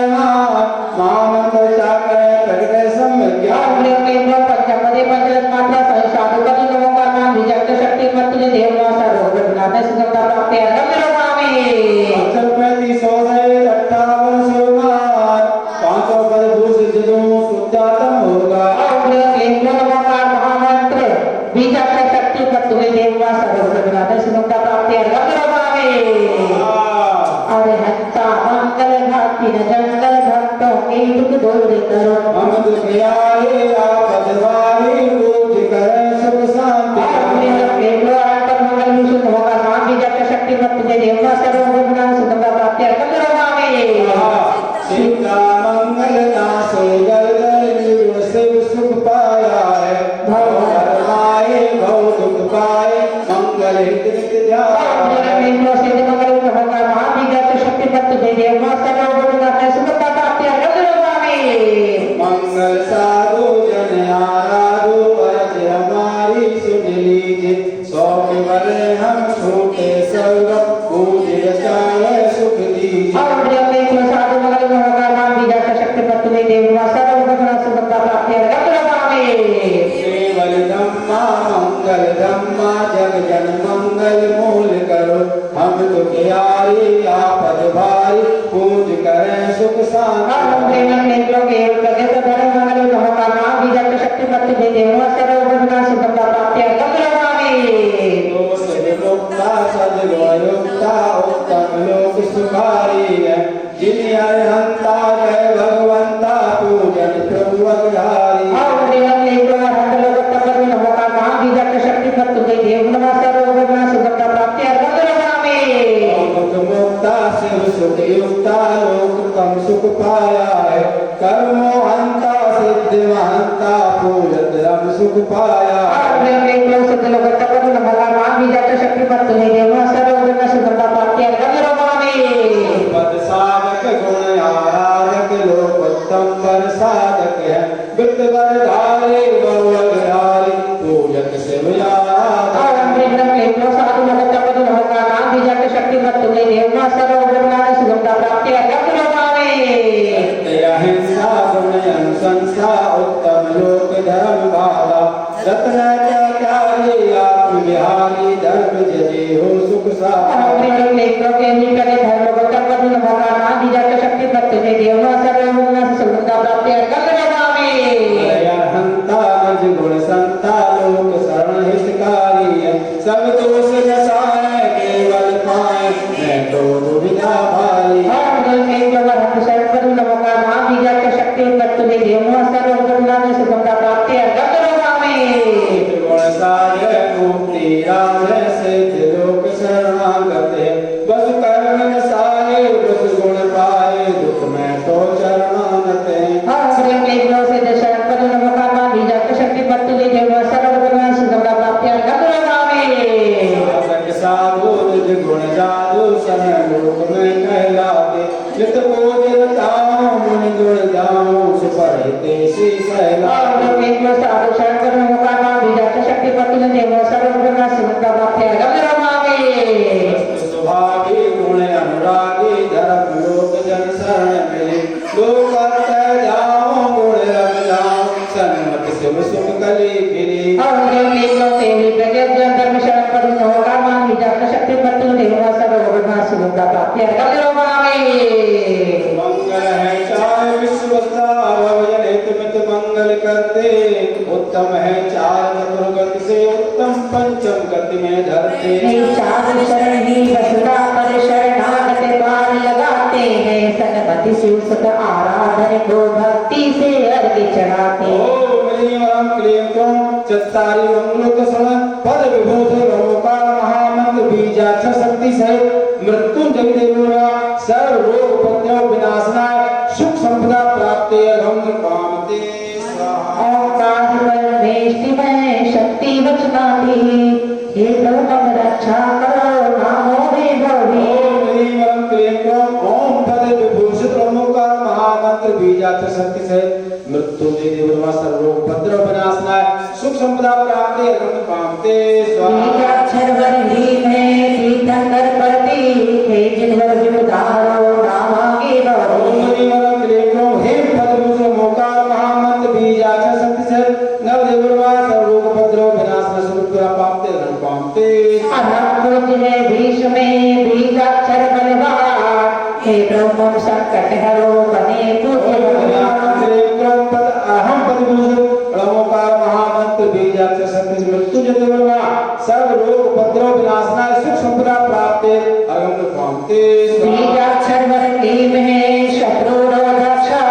E: महामंत्र चाकर प्रगटे सम्यज्ञ।
D: ओम ह्रीं क्लीं ग्लौं पंचपदी पंचदश मात्रा सहित साधुपदी नमोकार नाम बीजाक्ष शक्ति वर्तते देव नमः सर्वगुणा में सुगंधा प्राप्ति अर्घ नमामि।
E: अक्षर 35 सहित 58 सोमवार पांचों पद भूषित जदों सुजातम होगा।
D: ओम ह्रीं क्लीं ग्लौं नमोकार महामंत्र बीजाक्ष शक्ति वर्तते देव नमः सर्वगुणा में सुगंधा प्राप्ति अर्घ नमामि। अरहंता मंगल घाटी न जंगल भक्तों के दुख दूर करो।
E: हम दुखियारे आपद वारी पूज करे सुख शांति।
D: ओम ह्रीं क्लीं ग्लौं अनंत मंगल विष्णु नमोकार नाम बीजाक्ष शक्ति वर्तते देव नमः सर्वगुणा में सुगंधा प्राप्ति अर्घ नमामि।
E: सीता मंगल नाशे जल जल निर्गुण शिव सुख पाया है। भव माए भव दुख पाए मंगल हित नित्य
D: ओम
E: ध्यान।
D: ह्रीं क्लीं ग्लौं सिद्ध मंगल नमोकार नाम बीजाक्ष शक्ति वर्तते देव नमः सर्वगुणा में सुगंधा प्राप्ति अर्घ नमामि।
E: मंगल साधु जन आराधु अरज हमारी सुन लीजिए। सौ के बले हम छूटे सर्व पूज रचाए सुख दीजिए।
D: ओम ह्रीं क्लीं ग्लौं साधु मंगल नमोकार नाम बीजाक्ष शक्ति वर्तते देव नमः सर्वगुणा सुगंधा प्राप्ति अर्घ नमामि।
E: केवल धम्मा मंगल धम्मा जग जन मंगल मूल करो। हम दुखियारी आपद भारी पूज करें सुख शांति।
D: ओम ह्रीं क्लीं ग्लौं केवल प्रगत धर्म मंगल नमोकार नाम बीजाक्ष शक्ति वर्तते देव नमः सर्वगुणा सुगंधा प्राप्ति अर्घ नमामि।
E: दोष विमुक्ता सद्गुणयुक्ता उत्तम लोक सुखारी है। जिन अरहंता जय भगवंता पूजन प्रभु अग्रहारी।
D: ओम ह्रीं क्लीं ग्लौं अनंत लोकोत्तम नमोकार नाम बीजाक्ष शक्ति वर्तते देव नमः सर्वगुणा सुगंधा प्राप्ति अर्घ नमामि।
E: दुख मुक्ता शिव सुख युक्ता लोक कम सुख पाया है। कर्मो हंता सिद्ध महंता पूजत रम सुख पाया।
D: ओम ह्रीं क्लीं ग्लौं सिद्ध लोकोत्तम नमोकार नाम बीजाक्ष शक्ति वर्तते देव नमः सर्वगुणा सुगंधा प्राप्ति अर्घ नमामि।
E: पद साधक गुण आराधक लोकोत्तम पर साधक है। वित्त वरधारी बहुअग्रहारी पूजक शिव आराधक।
D: ओम ह्रीं क्लीं ग्लौं साधु लोकोत्तम नमोकार नाम बीजाक्ष शक्ति वर्तते देव नमः सर्वगुणा सुगंधा प्राप्ति अर्घ नमामि।
E: अहिंसा गुण अनुशंसा उत्तम लोक धर्म भाला। रत्न त्यागी आत्म विहारी धर्म जजे हो सुख सारा।
D: ओम ह्रीं क्लीं ग्लौं केवल प्रगत धर्म लोकोत्तम नमोकार नाम बीजाक्ष शक्ति वर्तते देव नमः सर्वगुणा सुगंधा प्राप्ति अर्घ नमामि।
E: अरहंता नज गुण संता लोक शरण हितकारी है। सब दोष नसाए केवल पाए मैं तो दुविधा भारी।
D: ओम ह्रीं क्लीं ग्लौं अनंत सर्वपद नमोकार नाम बीजाक्ष शक्ति वर्तते देव नमः सर्वगुणा में सुगंधा प्राप्ति अर्घ नमामि।
E: गुण साधे मुक्ति राधे सिद्ध लोक शरणागत है। बस कर्म नसाए बस गुण पाए दुख में तो चरणागत है।
D: ओम ह्रीं क्लीं ग्लौं सिद्ध सर्वपद नमोकार नाम बीजाक्ष शक्ति वर्तते देव नमः सर्वगुणा में सुगंधा प्राप्ति अर्घ नमामि।
E: साधक साधु निज गुण जादू शरण लोक में कहलाते। चित पूजताओं मुनि गुण गाऊं सुपर देशी सहला।
D: ओम ह्रीं क्लीं साधु सर्वपद नमोकार नाम बीजाक्ष शक्ति वर्तते देव नमः सर्वगुणा सुगंधा प्राप्ति अर्घ नमामि।
E: स्वभावी गुण अनुरागी धर्म लोक जन शरण मिले। लोक जाओ गुण रम जाओ सन्मत शिव सुख कली फिरी।
D: ओम ह्रीं क्लीं ग्लौं केवल प्रगत धर्म शरणपद नमोकार नाम बीजाक्ष शक्ति वर्तते देव नमः सर्वगुणा सुगंधा प्राप्ति अर्घ नमामि।
E: मंगल है चार विश्वस्ता भवजन हित मित मंगल करते। उत्तम है चार चतुर्गति से उत्तम पंचम गति में धरते।
D: चार शरण ही वसुधा पर शरणागत चढ़ाते।
E: ओम ह्रीं वरं क्लीं क्रों चत्तारि मंगलोत्सव पद विभूषण ओंकार महामंत्र बीजाक्षर शक्ति सहित मृत्युंजय देवोरा सर्व रोग उपद्रव विनाशनाय सुख संपदा प्राप्ति हम कामते स्वाहा।
D: ओंकार परमेष्टि में शक्ति वचनाती हे प्रभु मम रक्षा करो नामो में भवी।
E: ओम ह्रीं वरं क्लीं क्रों ओम पद विभूषित ओंकार महामंत्र बीजाक्षर शक्ति सहित मृत्युंजय देवोरा सर्व रोग उपद्रव विनाशनाय सुख संपदा प्राप्ति हम कामते स्वाहा।
D: बीजाक्षर वर्णी में तीर्थंकर प्रति हे जिनवर विपदारो नामागे भवो।
E: ओम ह्रीं वरं क्लीं क्रों हेम पद्मभूषण ओंकार महामंत्र बीजाक्षर शक्ति सहित नवदेवोरा सर्व रोग उपद्रव विनाशनाय सुख संपदा प्राप्ति हम कामते स्वाहा।
D: अनंत जिने भीष में बीजाक्षर बलवान हे प्रभु मम संकट हरो बने पूज्य भगवान।
E: अहम पद्मभूषण ओंकार महामंत्र बीजाक्षर शक्ति मृत्युंजय देवोरा सर्व रोग उपद्रव विनाशनाय सुख संपदा प्राप्ति हम कामते स्वाहा।
D: बीजाक्षर वर्णी में शत्रु रक्षा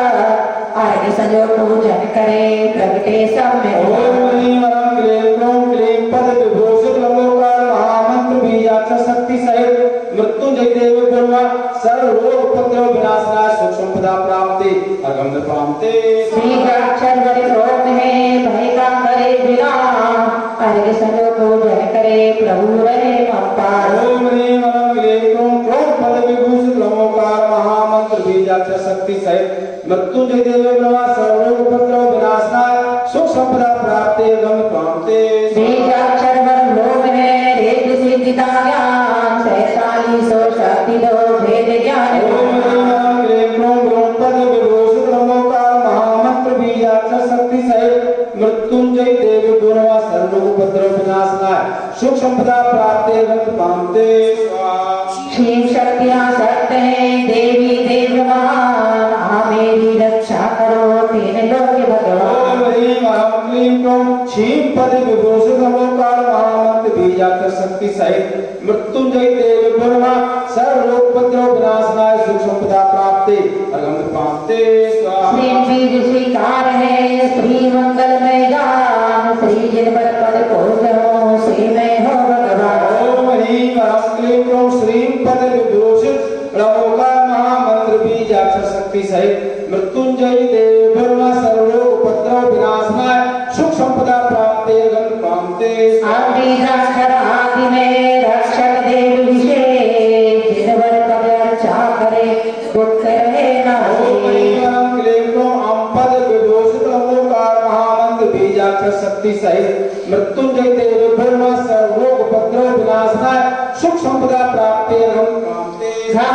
D: अर्घ सजो पूजन करे प्रगटे सम्य
E: ओम ह्रीं वरं क्लीं क्रों क्लीं पद विभूषित ओंकार महामंत्र बीजाक्षर शक्ति सहित मृत्युंजय देवोरा सर्व रोग उपद्रव विनाशनाय सुख संपदा प्राप्ति हम कामते
D: बीजाक्षर वर्णी रोग है भय का करे विराम अर्घ सजो पूजन करे प्रभु रहे अपार।
E: ओम ह्रीं वरं क्लीं क्रों क्रों पद विभूषित ओंकार महामंत्र बीजाक्षर शक्ति सहित मृत्युंजय देवोरा सर्व रोग उपद्रव विनाशनाय सुख संपदा प्राप्ति हम कामते
D: बीजाक्षर वर्णी रोग है रेत सिद्धि का ज्ञान 47 शक्ति दो भेद ज्ञान।
E: ओम ह्रीं वरं क्लीं क्रों क्रों पद विभूषित ओंकार महामंत्र बीजाक्षर शक्ति सहित मृत्युंजय देवोरा सर्व रोग उपद्रव विनाशनाय सुख संपदा प्राप्ति हम कामते स्वाहा।
D: क्षीण शक्तियां सत्य है देवी देव महान आ मेरी रक्षा करो तीन लोक भगवान।
E: ओम ह्रीं वरं क्लीं क्रों क्षीण पद विभूषित ओंकार महामंत्र बीजाक्षर शक्ति सहित मृत्युंजय देवोरा सर्व रोग उपद्रव विनाशनाय सुख संपदा प्राप्ति हम कामते स्वाहा।
D: श्री बीज स्वीकार है श्री मंगल में जान श्री जिनवर पद पहुँचो श्री में हो भगवान।
E: ओम ह्रीं वरं क्लीं क्रों श्रीं पद विभूषित ओंकार महामंत्र बीजाक्षर शक्ति सहित मृत्युंजय देवोरा सर्व रोग उपद्रव विनाशनाय सुख संपदा प्राप्ति हम कामते स्वाहा।
D: बीजाक्षर आदि में रक्षक देव विशेष जिनवर पद रक्षा करे दुख रहे न
E: ओम ह्रीं वरं क्लीं क्रों अम पद विभूषित ओंकार महामंत्र बीजाक्षर शक्ति सहित मृत्युंजय देवोरा सर्व रोग उपद्रव विनाशनाय सुख संपदा प्राप्ति हम कामते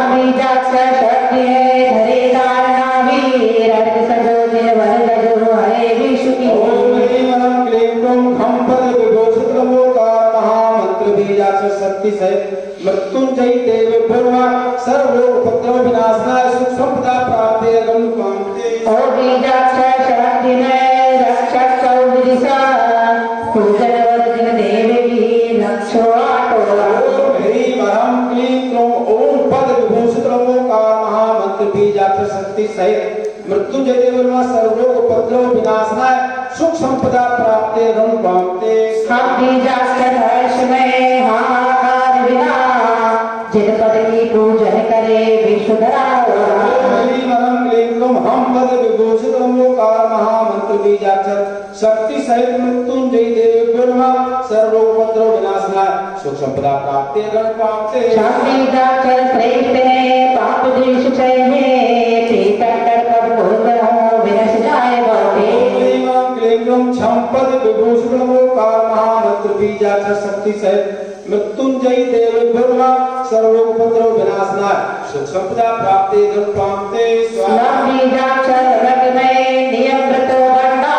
D: बीजाक्षर शक्ति है धरे धारणा वीर अर्घ सजो जिनवर जजो हरे विष्णु की।
E: ओम ह्रीं वरं क्लीं क्रों हम पद विभूषित ओंकार महामंत्र बीजाक्षर शक्ति सहित मृत्युंजय देवोरा सर्व रोग उपद्रव विनाशनाय सुख संपदा प्राप्ति हम कामते
D: ओ बीजाक्षर शक्ति में रक्षक चौदिशा पूजन वर्जन देव की रक्षो आटोला।
E: ओम ह्रीं वरं क्लीं क्रों ओम पद विभूषित ओंकार महामंत्र बीजाक्षर शक्ति सहित मृत्युंजय देवोरा सर्व रोग उपद्रव विनाशनाय सुख संपदा प्राप्ति हम कामते
D: हम बीजाक्षर हर्ष में हाहाकार विना जिन पद की पूजन करे विश्व धराओला।
E: ओम ह्रीं वरं क्लीं क्रों हम पद विभूषित ओंकार महामंत्र बीजाक्षर शक्ति सहित मृत्युंजय देवोरा सर्व रोग उपद्रव विनाशनाय सुख संपदा प्राप्ति हम कामते
D: हम बीजाक्षर श्रेष्ठ है पाप देश क्षय है तीर्थंकर पद पूर्ण हो विनश जाए बहुते।
E: ओम ह्रीं वरं क्लीं क्रों छम पद विभूषित ओंकार महामंत्र बीजाक्षर शक्ति सहित मृत्युंजय देवोरा सर्व रोग उपद्रव विनाशनाय सुख संपदा प्राप्ति हम कामते स्वाहा।
D: हम बीजाक्षर रग में नियम व्रत बंडा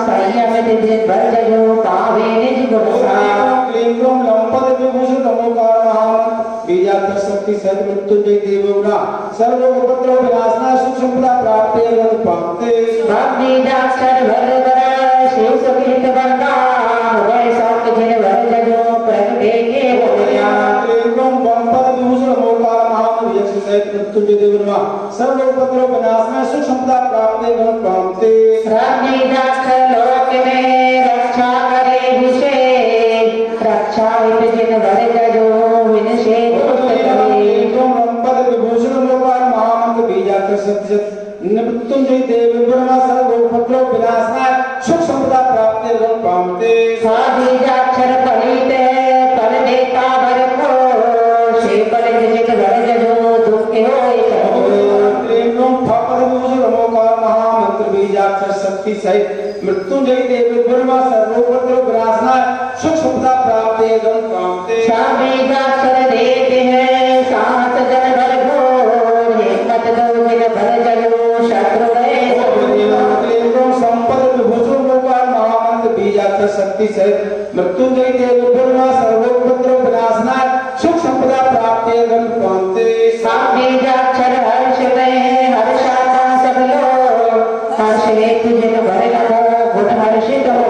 D: संयम दिन भर जो पावे निज गुण सा।
E: ओम क्लीं क्रों लंपद विभूषित ओंकार महामंत्र बीजाक्षर शक्ति सहित मृत्युंजय देवोरा सर्व रोग उपद्रव विनाशनाय सुख संपदा प्राप्ति हम कामते
D: हम बीजाक्षर भर भर शिव सुकृत बंडा हृदय सौख जिन भर जो प्रगटे के बोलिया।
E: क्लीं क्रों लंपद विभूषित ओंकार महामंत्र सहित मृत्युंजय देव नमः सर्वोपद्रव विनाशनाय सुख संपदा प्राप्ते गण प्राप्ते
D: लोक में रक्षा करे विशेष रक्षा जिन भर जो विनशे
E: पद विभूषण लोकार महामंत्र बीजाक्षर सत्य मृत्युंजय देव ब्रह्मा सर्वोपद्रव विनाशनाय सुख संपदा प्राप्ते गण प्राप्ते
D: बीजाक्षर फलित फल देता भरपूर से फल जिन भर जो दुख हो
E: महामंत्र बीजाक्षर शक्ति सहित मृत्युंजय देव ब्रह्मा सर्वोपद्रव विनाशनाय सुख संपदा प्राप्ते गण प्राप्ते
D: बीजाक्षर देते हैं सात जन भरपूर हिम्मत दो जिन भर जलो शत्रु
E: संपद विभूषण लोकार महामंत्र बीजाक्षर शक्ति सहित मृत्युंजय देव ब्रह्मा सर्वोपद्रव विनाशनाय सुख संपदा प्राप्ते गण प्राप्ते
D: बीजाक्षर हर्ष में हर्षाता सब लोग हर्ष हेतु जिन भर नमो गुण हर्षित हो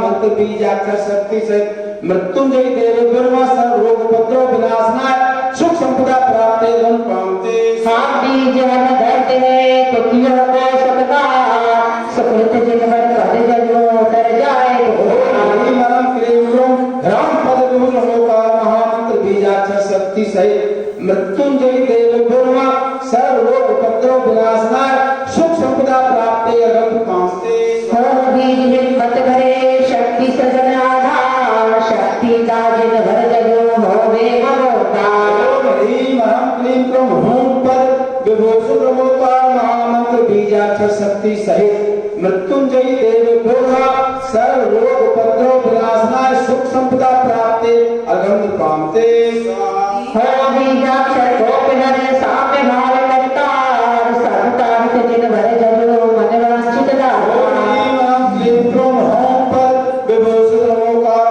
E: मंत्र बीजाक्षर शक्ति सहित मृत्युंजय देव ब्रह्मा सर्वोपद्रव विनाशनाय सुख संपदा प्राप्ते गण प्राप्ते
D: बीज हम धरते हैं तुतियों को सकता सुकृत जिन भर पद जलो तर जाए
E: महामंत्र बीजाक्षर शक्ति सहित मृत्युंजय देव ब्रह्मा सर्वोपद्रव विनाशनाय सुख संपदा प्राप्ते गण प्राप्ते
D: बीज हिम्मत भरे शक्ति सजन आधार शक्ति दाजिन भर जलो भवे
E: महामंत्र बीजाक्षर शक्ति सहित मृत्युंजय देव ब्रह्मा सर्वोपद्रव विनाशनाय सुख संपदा प्राप्ते अगम प्राप्ते
D: बीजाक्षर गोपिनर साम्य भाव करतार सर्वतारित जिन भर जलो मन वांछित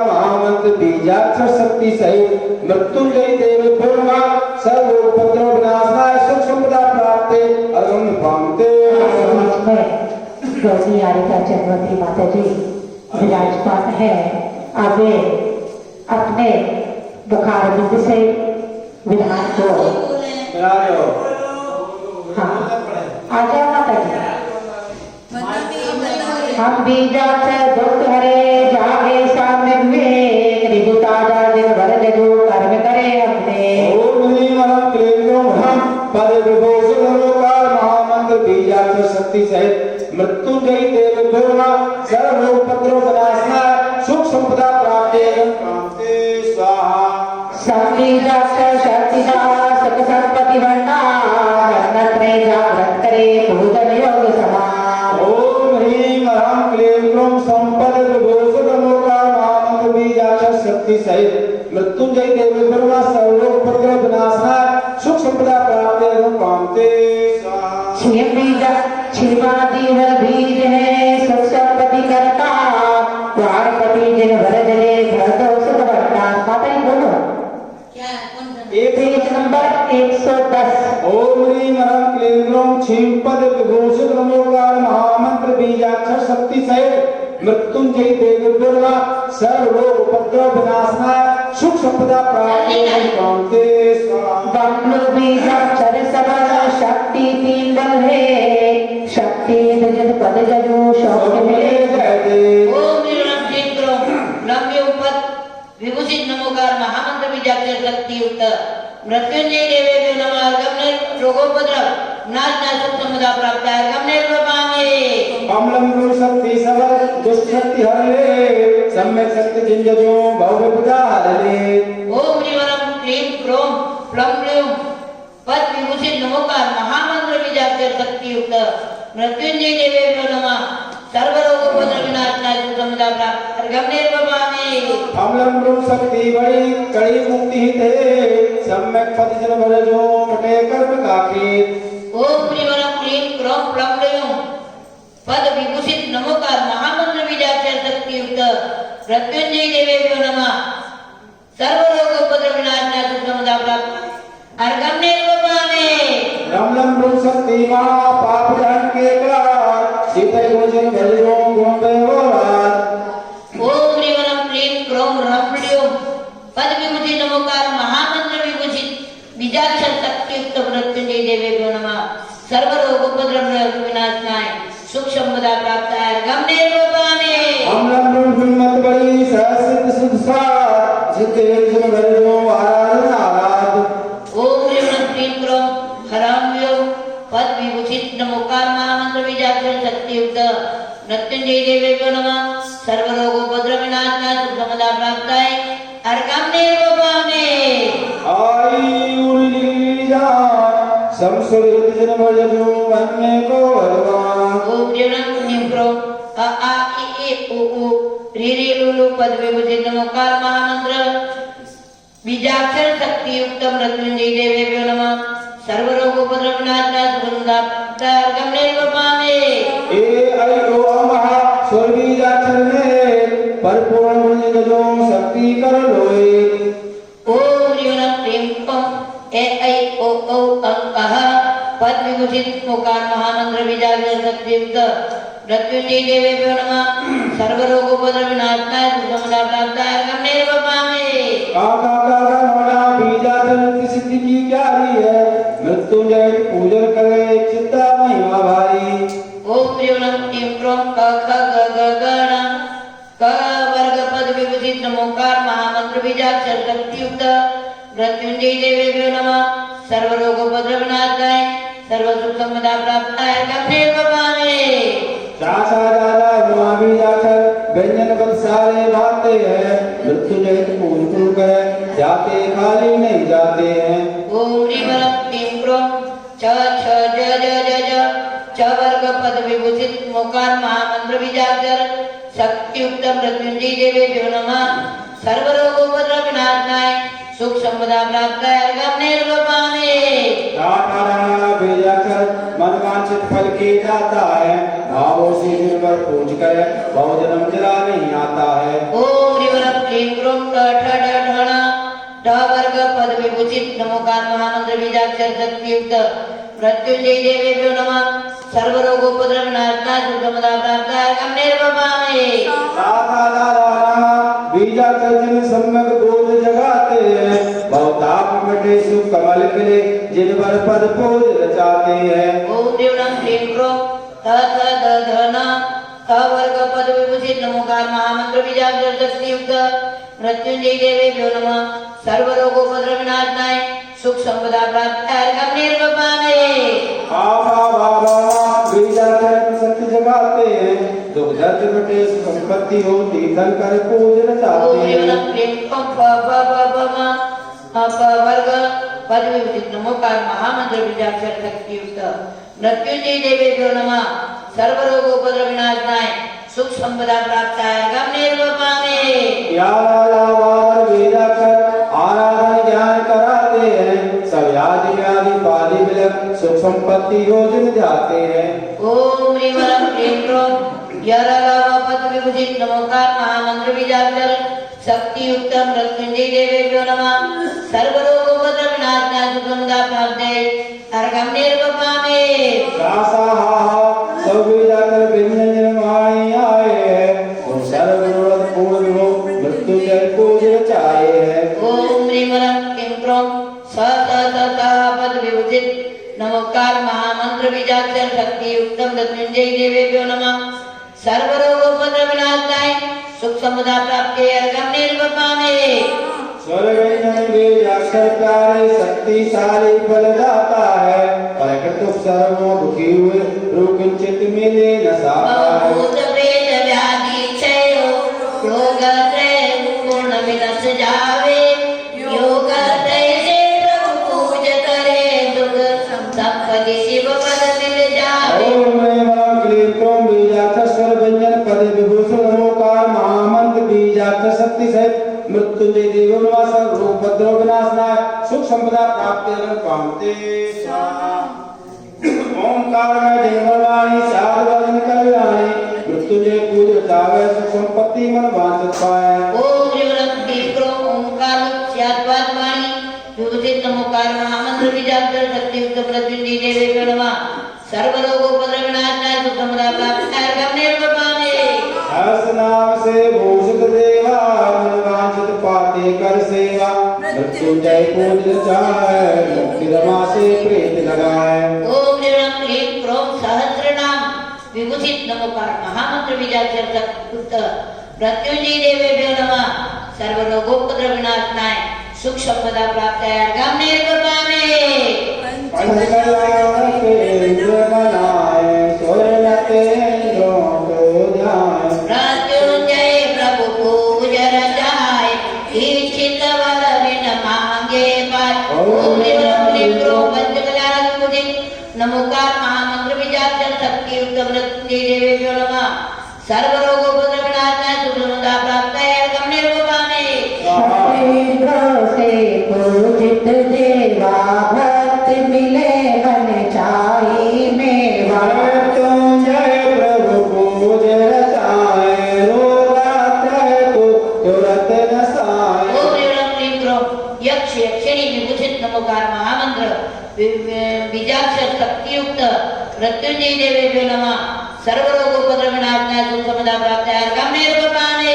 E: महामंत्र बीजाक्षर शक्ति सहित मृत्युंजय देव ब्रह्मा सर्वोपद्रव विनाशनाय सुख संपदा प्राप्ते अगम प्राप्ते
D: गौरी चंद्रवती माता जी विराजमान है। अब अपने बुखार बिंद से विधान को हाँ आ जाओ माता जी। हम बीजाक्षर दुख हरे जागे साम्य विवेक रिजुता जिन भर जजो कर्म करे हमने
E: पद विभूषण लोकार महामंत्र बीजाक्षर शक्ति सहित मृत्युंजय देव ब्रह्मा सर्वोपद्रव विनाशनाय सुख संपदा प्राप्ते गण प्राप्ते स्वाहा
D: बीजाक्षर शक्तिदा सत संपत्ति भंडार त्रय जागृत करे भूतल योग समान
E: ओम ह्रीं ह्रां क्लीं क्लूं संपद विभूषण लोकार महामंत्र बीजाक्षर शक्ति सहित मृत्युंजय देव ब्रह्मा सर्वोपद्रव विनाशनाय सुख संपदा प्राप्ते गण प्राप्ते
D: छिमादी हर बीज है सुख संपत्ति करता द्वारपति जिन भर जले घर दो सुख भरता माता जी बोलो पेज नंबर 110
E: ओम ह्रीं ह्रां क्लीं क्लूं छिंपद विभूषण लोकार महामंत्र बीजाक्षर शक्ति सहित मृत्युंजय देव ब्रह्मा सर्वोपद्रव विनाशनाय सुख संपदा प्राप्ते गण प्राप्ते
D: बंधु बीजाक्षर सबल शक्ति तीन बल है शक्ति जन पद जजो शौक मिले
F: विभूषित नमोकार महामंत्र बीजाक्षर शक्ति युक्त मृत्युंजय देवे नमः गमने रोगोपद्रव नाश नाश सुख संपदा प्राप्त है गमने पावे
E: कमलम रो शक्ति सबल दुष्ट शक्ति हरे सम्यक शक्ति जिंजजो भव्य पूजा हरे
F: ओम ह्रीं क्लीं क्रोम प्लम प्लूम पद विभूषित नमोकार महामंत्र बीजाक्षर शक्ति युक्त मृत्युंजय देवे नमः सर्वरोगोपद्रव विनाश नाश सुख संपदा प्राप्त है गमने पावे
E: कमलम रो शक्ति बड़ी कड़ी मुक्ति हिते सम्यक पति जन भजो मटे कर्म काके
F: ओम ह्रीं क्लीं क्रोम प्लम प्लूम पद विभूषित नमोकार महामंत्र बीजाक्षर शक्ति युक्त मृत्युंजय देवे नमः सर्वरोगोपद्रव विनाश नाश सुख संपदा प्राप्त अर्गमने पावे
E: कमलम रो शक्ति महा पाप धन के काल सीते गुण भजो गुण व्यवहार
F: ओम ह्रीं क्लीं क्रोम रम प्लूम पद विभूषित नमोकार महामंत्र बीजाक्षर शक्तियुक्त मृत्युंजय देवेभ्यो नमः सर्वरोगोपद्रव विनाशनाय सुख संपदा प्राप्ताय गमने रूपामे
E: अमरम ब्रह्मत बड़ी सहसित सुधसा जिते जन भजो आराधना आराध
F: ओम ह्रीं क्लीं क्रों हराम्यो पद विभूषित नमोकार महामंत्र बीजाक्षर शक्तियुक्त मृत्युंजय देवेभ्यो नमः सर्वरोगोपद्रव विनाशनाय सुख संपदा प्राप्ताय गमने रूपामे
E: आई उलीजा समसुरित जन भजो वन्य को भगवान
F: ओम ह्रीं क्लीं क्रों अ आ इ ई उ ऊ री री लू लू पद विभूषित नमोकार महामंत्र बीजाक्षर शक्तियुक्त मृत्युंजय देवेभ्यो नमः सर्वरोगोपद्रव विनाशनाय सुख संपदा प्राप्ताय गमने रूपामे
E: ए आई ओ महा स्वर्गीयाक्षर में परिपूर्ण मुनि जो शक्ति कर लोए
F: ओम ह्रीं क्लीं क्रों ए ऐ ओ औ अं अः पद विभूषित नमोकार महामंत्र बीजाक्षर शक्तियुक्त मृत्युंजय देवेभ्यो नमः सर्वरोगोपद्रव विनाशनाय सुख संपदा प्राप्ताय गमने रूपामे
E: काका काका नोड़ा बीजाक्षर की सिद्धि की क्या रही है मृत्युंजय पूजन करे चित्ता महिमा भारी
F: ओम ह्रीं क्लीं क्रों क ख ग ग ग ण क वर्ग पद विभूषित नमोकार महामंत्र बीजाक्षर शक्तियुक्त मृत्युंजय देवेभ्यो नमः सर्वरोगोपद्रव विनाशनाय सर्व सुख संपदा प्राप्ताय गमने रूपामे
E: चाचा दादा हुआ बीजाक्षर व्यंजन सारे भाते हैं मृत्युंजय पूजन करे जाते खाली नहीं जाते हैं
F: ओम ह्रीं क्लीं क्रों छ छ ज ज ज ज च वर्ग पद विभूषित नमोकार महामंत्र बीजाक्षर शक्तियुक्त मृत्युंजय देवेभ्यो नमः सर्वरोगोपद्रव विनाशनाय सुख संपदा प्राप्ताय गमने रूपामे
E: राधा बीजाक्षर मनवांछित फल के दाता है भावों से दिन पर पूज कर बहुजन्म जला नहीं आता है
F: ओम ह्रीं क्लीं क्रों ट ठ ड ढ ण ड वर्ग पद विभूषित नमोकार महामंत्र बीजाक्षर शक्तियुक्त मृत्युंजय देवेभ्यो नमः सर्वरोगोपद्रव विनाशनाय सुख संपदा प्राप्ताय गमने रूपामे
E: राधा राधा बीजाक्षर जिन सम्यक बोध जगाते हैं बहुताप मिटे सुख कमल खिले जिन पर पद पूज रचाते हैं
F: ओम ह्रीं क्लीं क्रों थ थ ध ध न थ वर्ग पद विभूषित नमोकार महामंत्र बीजाक्षर शक्तियुक्त मृत्युंजय देवेभ्यो नमः सर्वरोगोपद्रव विनाशनाय सुख संपदा प्राप्ताय गमने रूपामे
E: बाबा बाबा बीजाक्षर सत्य जगाते हैं दुख दर्द मिटे सुख संपत्ति होती धन कर पूज
F: ओम
E: रचाते
F: ह्रीं
E: हैं
F: क्लीं क्रों प प प प म प वर्ग पद विभूषित नमोकार महामंत्र बीजाक्षर शक्तियुक्त मृत्युंजय देवेभ्यो नमः सर्वरोगोपद्रव विनाशनाय सुख संपदा प्राप्ताय गमने रूपामे
E: यार बीजाक्षर आराधन ज्ञान कराते हैं सब यादि व्याधि पादि बिलक सुख संपत्ति योजन जाते हैं
F: ओम ह्रीं क्लीं क्रों पद विभूषित नमोकार महामंत्र बीजाक्षर शक्तियुक्त मृत्युंजय देवेभ्यो नमः सर्वरोगोपद्रव विनाशनाय सुख संपदा प्राप्ताय गमने रूपामे
E: सब बीजाक्षर व्यंजन माई आए हैं और सर्वगुण पूर्ण हो मृत्युंजय पूज रचाए हैं
F: ओम ह्रीं क्लीं क्रों स स स स पद विभूषित नमोकार महामंत्र बीजाक्षर शक्तियुक्त मृत्युंजय देवेभ्यो नमः सर्वरोगोपद्रव विनाशनाय सुख संपदा प्राप्ताय गमने रूपामे
E: स्वर व्यंजन बीजाक्षर प्यारे शक्तिशाली फलदाता है प्रकृत सर्वों दुखी हुए रोग चित मिले न साता है
F: भूत प्रेत व्याधि क्षय रोग त्रय पूर्ण विनाश जावे योग त्रय से प्रभु पूज करे दुख संपत्ति शिव पद मिल जावे
E: ओम क्लीं क्रों बीजाक्षर स्वर व्यंजन पद विभूषण नमोकार महामंत्र बीजाक्षर शक्ति सहित मृत्युंजय देवोन्वास रोगोपद्रव विनाशनाय सुख संपदा प्राप्ति पामते ओंकार में देववाणी साध वचन कल्याणी मृत्युंजय पूज चावे सुख संपत्ति मन वांछित पाए
F: ओम ह्रीं क्लीं क्रों ओंकार स्याद्वाद वाणी विभूषित नमोकार महामंत्र बीजाक्षर शक्तियुक्त मृत्युंजय देवेभ्यो नमः सर्वरोगोपद्रव विनाशनाय सुख संपदा प्राप्ताय गमने रूपामे
E: हर्ष नाम से भूषित देवा मन वांछित पाते कर सेवा मृत्युंजय पूज जाए मुक्ति रमा से प्रीत लगाए
F: ओम ह्रीं क्लीं क्रों सहस्रनाम विभूषित नमोकार महामंत्र बीजाक्षर सत्पुत्र मृत्युंजय देवेभ्यो नमः सर्वरोगोपद्रव विनाशनाय सुख संपदा प्राप्ताय अर्घाम्नेर्वपामे
E: पंचकल्याण के इंद्र बनाए सोरन तेंद्रों को ध्याए
F: मृत्युंजय प्रभु पूज रचाय इच्छित वर बिन मांगे पाय ओम ह्रीं क्लीं क्रों पंचकल्याण विभूषित नमोकार महामंत्र बीजाक्षर शक्ति युक्त मृत्युंजय देवेभ्यो नमः सर्वरोगोपद्रव विनाशनाय सुख संपदा प्राप्ताय अर्घाम्नेर्वपामे
D: इंद्र से पूजित देवा भक्ति मिले मन चाही मेवा
E: मृत्युंजय प्रभु पूज रचाए रोगात्रय को तुरंत नसाए
F: ओम ह्रीं क्लीं क्रों यक्ष यक्षिणी विभूषित नमोकार महामंत्र बीजाक्षर शक्ति युक्त मृत्युंजय देवेभ्यो नमः सर्वरोगोपद्रव विनाशनाय सुख संपदा प्राप्ताय अर्घाम्नेर्वपामे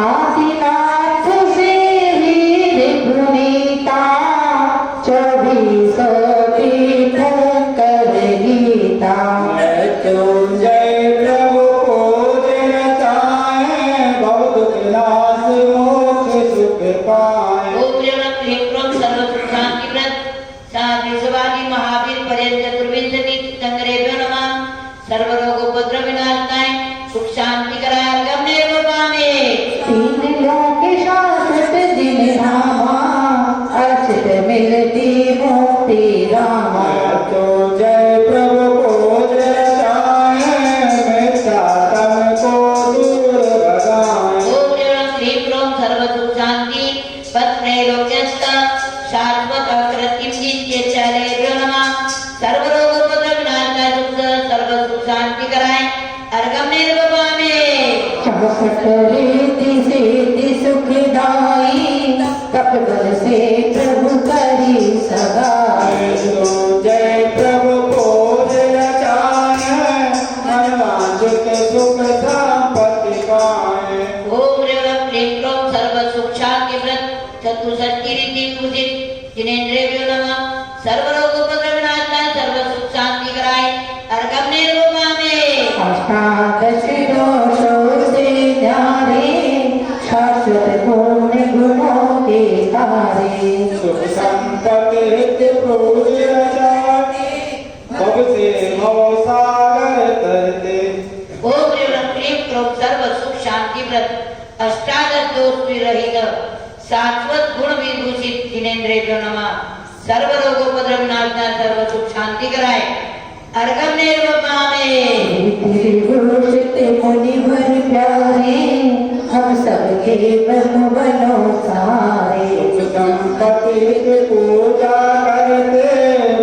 D: आदिनाथ से वीर पुनीता 24 तीर्थंकर गीता
E: मृत्युंजय प्रभु पूज रचाए बहुत विनाश मोक्ष सुख पाए
F: ओम ह्रीं क्लीं क्रों सर्व शांति व्रत विश्वादी महावीर पर्यंत चतुर्विंशति तीर्थंकरेभ्यो नमः सर्वरोगोपद्रव विनाशनाय सुख शांति कराय अर्घाम्नेर्वपामे
D: 3 लोक शाश्वत दिन रामा अर्चित मिलती मुक्ति रामा
E: मृत्युंजय प्रभु पूज रचाए मिथ्या तम को दूर भगाए
F: ओम ह्रीं क्लीं क्रों सर्व सुख शांति पत्रैलोक्यस्थ शाश्वत कृतिं जित्य चलेभ्यो नमः सर्वरोगोपद्रव विनाशनाय सर्व सुख शांति कराय अर्घाम्नेर्वपामे
D: 64 रीति सिद्धि सुखदाई तप बल से प्रभु करी सगाई
E: मृत्युंजय प्रभु पूज रचाए मन वांछित सुख संपत्ति पाए
F: ओम ह्रीं क्लीं क्रों सर्व सुख शांति व्रत चतुष्षष्टि रीति पूजित जिनेन्द्रेभ्यो नमः सर्वरोगोपद्रव विनाशनाय सर्व सुख शांति कराय अर्घाम्नेर्वपामे
D: अष्टादश दोषों से न्यारे शाश्वत पूर्ण गुणों के तारे
E: सुख संपत्ति हित पूज रचाए भव से भव सागर तरते
F: ओम ह्रीं क्लीं क्रों सर्व सुख शांति व्रत अष्टादश दोष विरहित शाश्वत गुण विभूषित जिनेन्द्रेभ्यो नमः सर्वरोगोपद्रव विनाशनाय सर्व सुख शांति कराय अर्घाम्नेर्वपामे
D: विभूषित मुनिवर प्यारे हम सबके ब्रह्म बनो सारे
E: सुख संपत्ति हित पूजा करते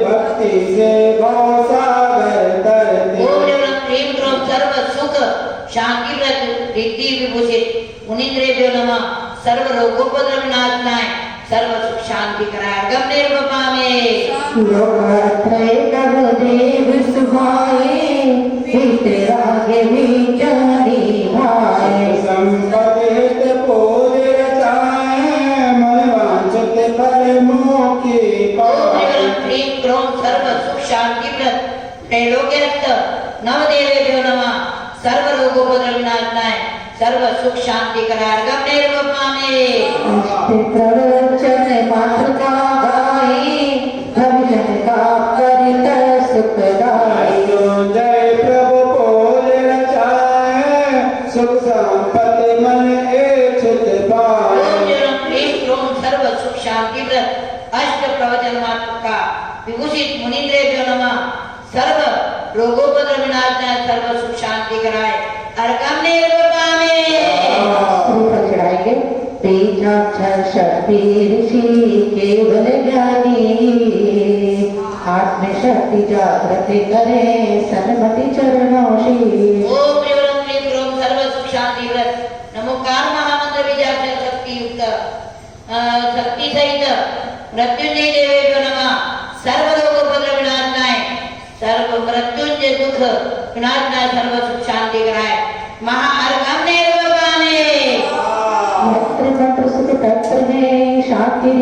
E: भक्ति से भव सागर तरते
F: ओम ह्रीं क्लीं क्रों सर्व सुख शांति व्रत रिद्धि विभूषित मुनीन्द्रेभ्यो नमः सर्वरोगोपद्रव विनाशनाय सर्व सुख शांति कराय अर्घाम्नेर्वपामे
D: लोकत्रय नव देव सुभाए हित रागे विचारी भाए
E: संपत्ति हित पूज रचाए मन वांछित फल मोक्ष
F: ओम
E: पाए
F: ह्रीं क्लीं क्रों सर्व सुख शांति व्रत त्रैलोक्यस्थ नवदेवेभ्यो नमः सर्वरोगोपद्रव विनाशनाय सर्व सुख शांति कराय अर्घाम्नेर्वपामे
D: अष्ट प्रवचन मात्र का गाए भविष्य का परित सुखदाई
E: मृत्युंजय प्रभु पूज रचाए सुख संपत्ति मन इच्छित पाए
F: ओम ह्रीं क्लीं क्रों सर्व सुख शांति व्रत अष्ट प्रवचन मात्र का विभूषित मुनीन्द्रेभ्यो नमः सर्व रोगोपद्रव विनाशनाय सर्व सुख शांति कराय अर्घाम्नेर्वपामे
D: ऊपर चढ़ाएंगे बीजाक्षर शक्ति ऋषि केवल ज्ञानी आत्म शक्ति जागृत करे सन्मति चरणों शीश
F: ओम ह्रीं क्लीं क्रों सर्व सुख शांति व्रत नमोकार महामंत्र बीजाक्षर शक्ति युक्त शक्ति सहित मृत्युंजय देवेभ्यो नमः सर्वरोगोपद्रव विनाशनाय सर्व मृत्युंजय दुख विनाशनाय सर्व सुख शांति कराय महाअर्घाम्नेर्वपामे
D: यत्र मंत्र सुख तत्र है शांति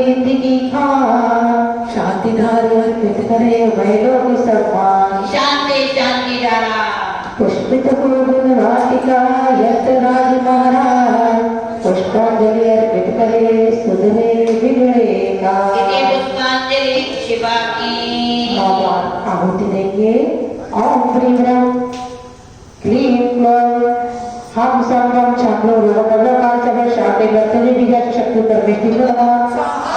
F: शिवा की।
D: आहुति देंगे। ओम ह्रीं ह्रं क्लीं क्लौं हम संगम छात्रों रोगपद्रकाल सभा शांति वर्तने बीजाच शक्ति परमेष्टि नमः।